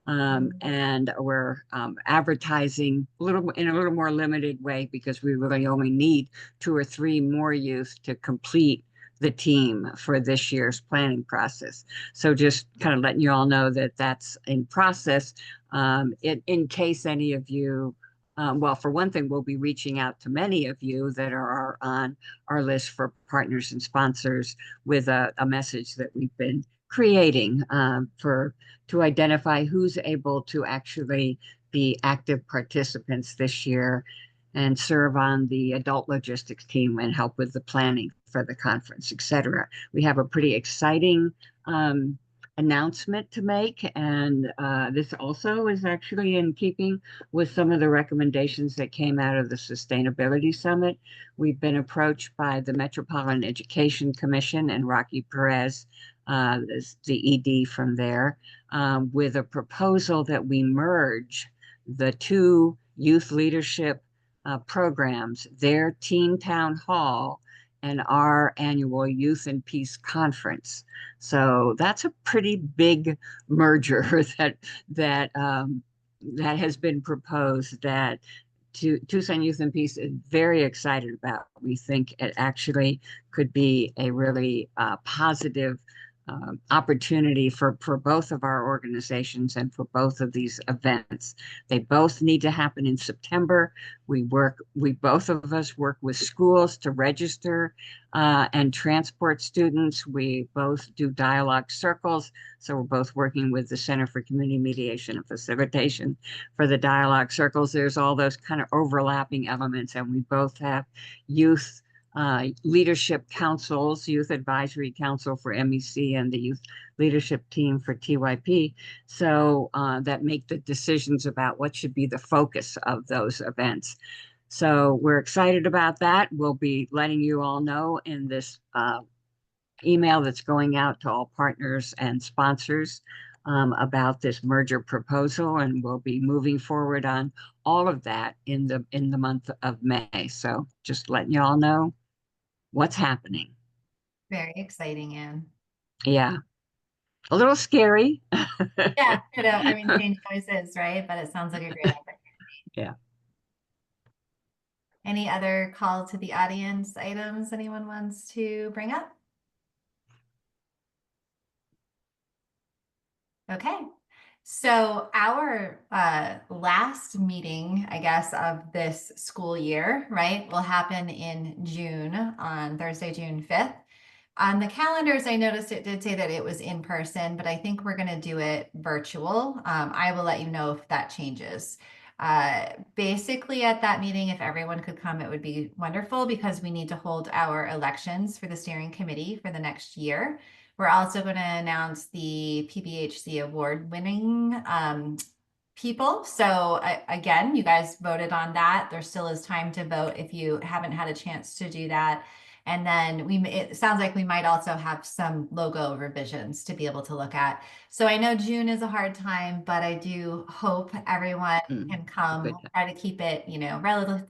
And we're advertising in a little more limited way because we really only need 2 or 3 more youth to complete the team for this year's planning process. So just kind of letting you all know that that's in process. In case any of you, well, for one thing, we'll be reaching out to many of you that are on our list for partners and sponsors with a message that we've been creating to identify who's able to actually be active participants this year and serve on the adult logistics team and help with the planning for the conference, et cetera. We have a pretty exciting announcement to make, and this also is actually in keeping with some of the recommendations that came out of the Sustainability Summit. We've been approached by the Metropolitan Education Commission and Rocky Perez, the ED from there, with a proposal that we merge the 2 youth leadership programs, their teen town hall and our annual Youth and Peace Conference. So that's a pretty big merger that has been proposed that Tucson Youth and Peace is very excited about. We think it actually could be a really positive opportunity for both of our organizations and for both of these events. They both need to happen in September. We both of us work with schools to register and transport students. We both do dialogue circles. So we're both working with the Center for Community Mediation and Facilitation for the dialogue circles. There's all those kind of overlapping elements, and we both have youth leadership councils, Youth Advisory Council for MEC and the Youth Leadership Team for TYP. So that make the decisions about what should be the focus of those events. So we're excited about that. We'll be letting you all know in this email that's going out to all partners and sponsors about this merger proposal, and we'll be moving forward on all of that in the month of May. So just letting you all know what's happening. Very exciting, Anne. Yeah. A little scary. Yeah, I mean, change always is, right? But it sounds like a great opportunity. Yeah. Any other call to the audience items anyone wants to bring up? Okay. So our last meeting, I guess, of this school year, right, will happen in June on Thursday, June 5th. On the calendars, I noticed it did say that it was in person, but I think we're going to do it virtual. I will let you know if that changes. Basically, at that meeting, if everyone could come, it would be wonderful because we need to hold our elections for the steering committee for the next year. We're also going to announce the PBHC award winning people. So again, you guys voted on that. There still is time to vote if you haven't had a chance to do that. And then it sounds like we might also have some logo revisions to be able to look at. So I know June is a hard time, but I do hope everyone can come. We'll try to keep it,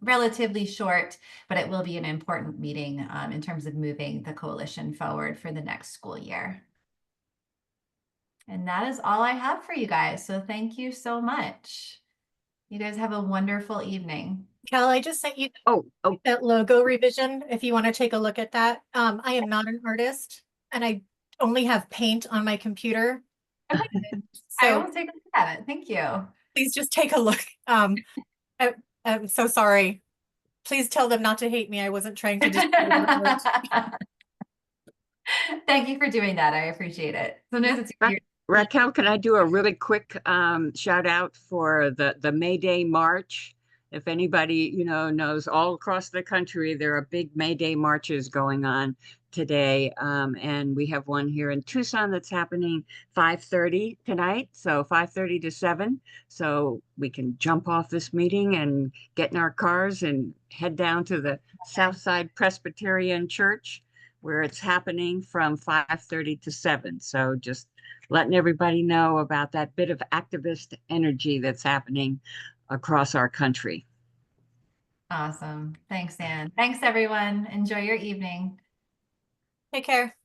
relatively short, but it will be an important meeting in terms of moving the coalition forward for the next school year. And that is all I have for you guys. So thank you so much. You guys have a wonderful evening. Cal, I just sent you that logo revision if you want to take a look at that. I am not an artist and I only have paint on my computer. Okay. I will take a look at it. Thank you. Please just take a look. I'm so sorry. Please tell them not to hate me. I wasn't trying to Thank you for doing that. I appreciate it. Sometimes it's weird. Raquel, can I do a really quick shout out for the May Day March? If anybody, knows, all across the country, there are big May Day marches going on today. And we have one here in Tucson that's happening 5:30 tonight. So 5:30 to 7. So we can jump off this meeting and get in our cars and head down to the Southside Presbyterian Church, where it's happening from 5:30 to 7. So just letting everybody know about that bit of activist energy that's happening across our country. Awesome. Thanks, Anne. Thanks, everyone. Enjoy your evening. Take care.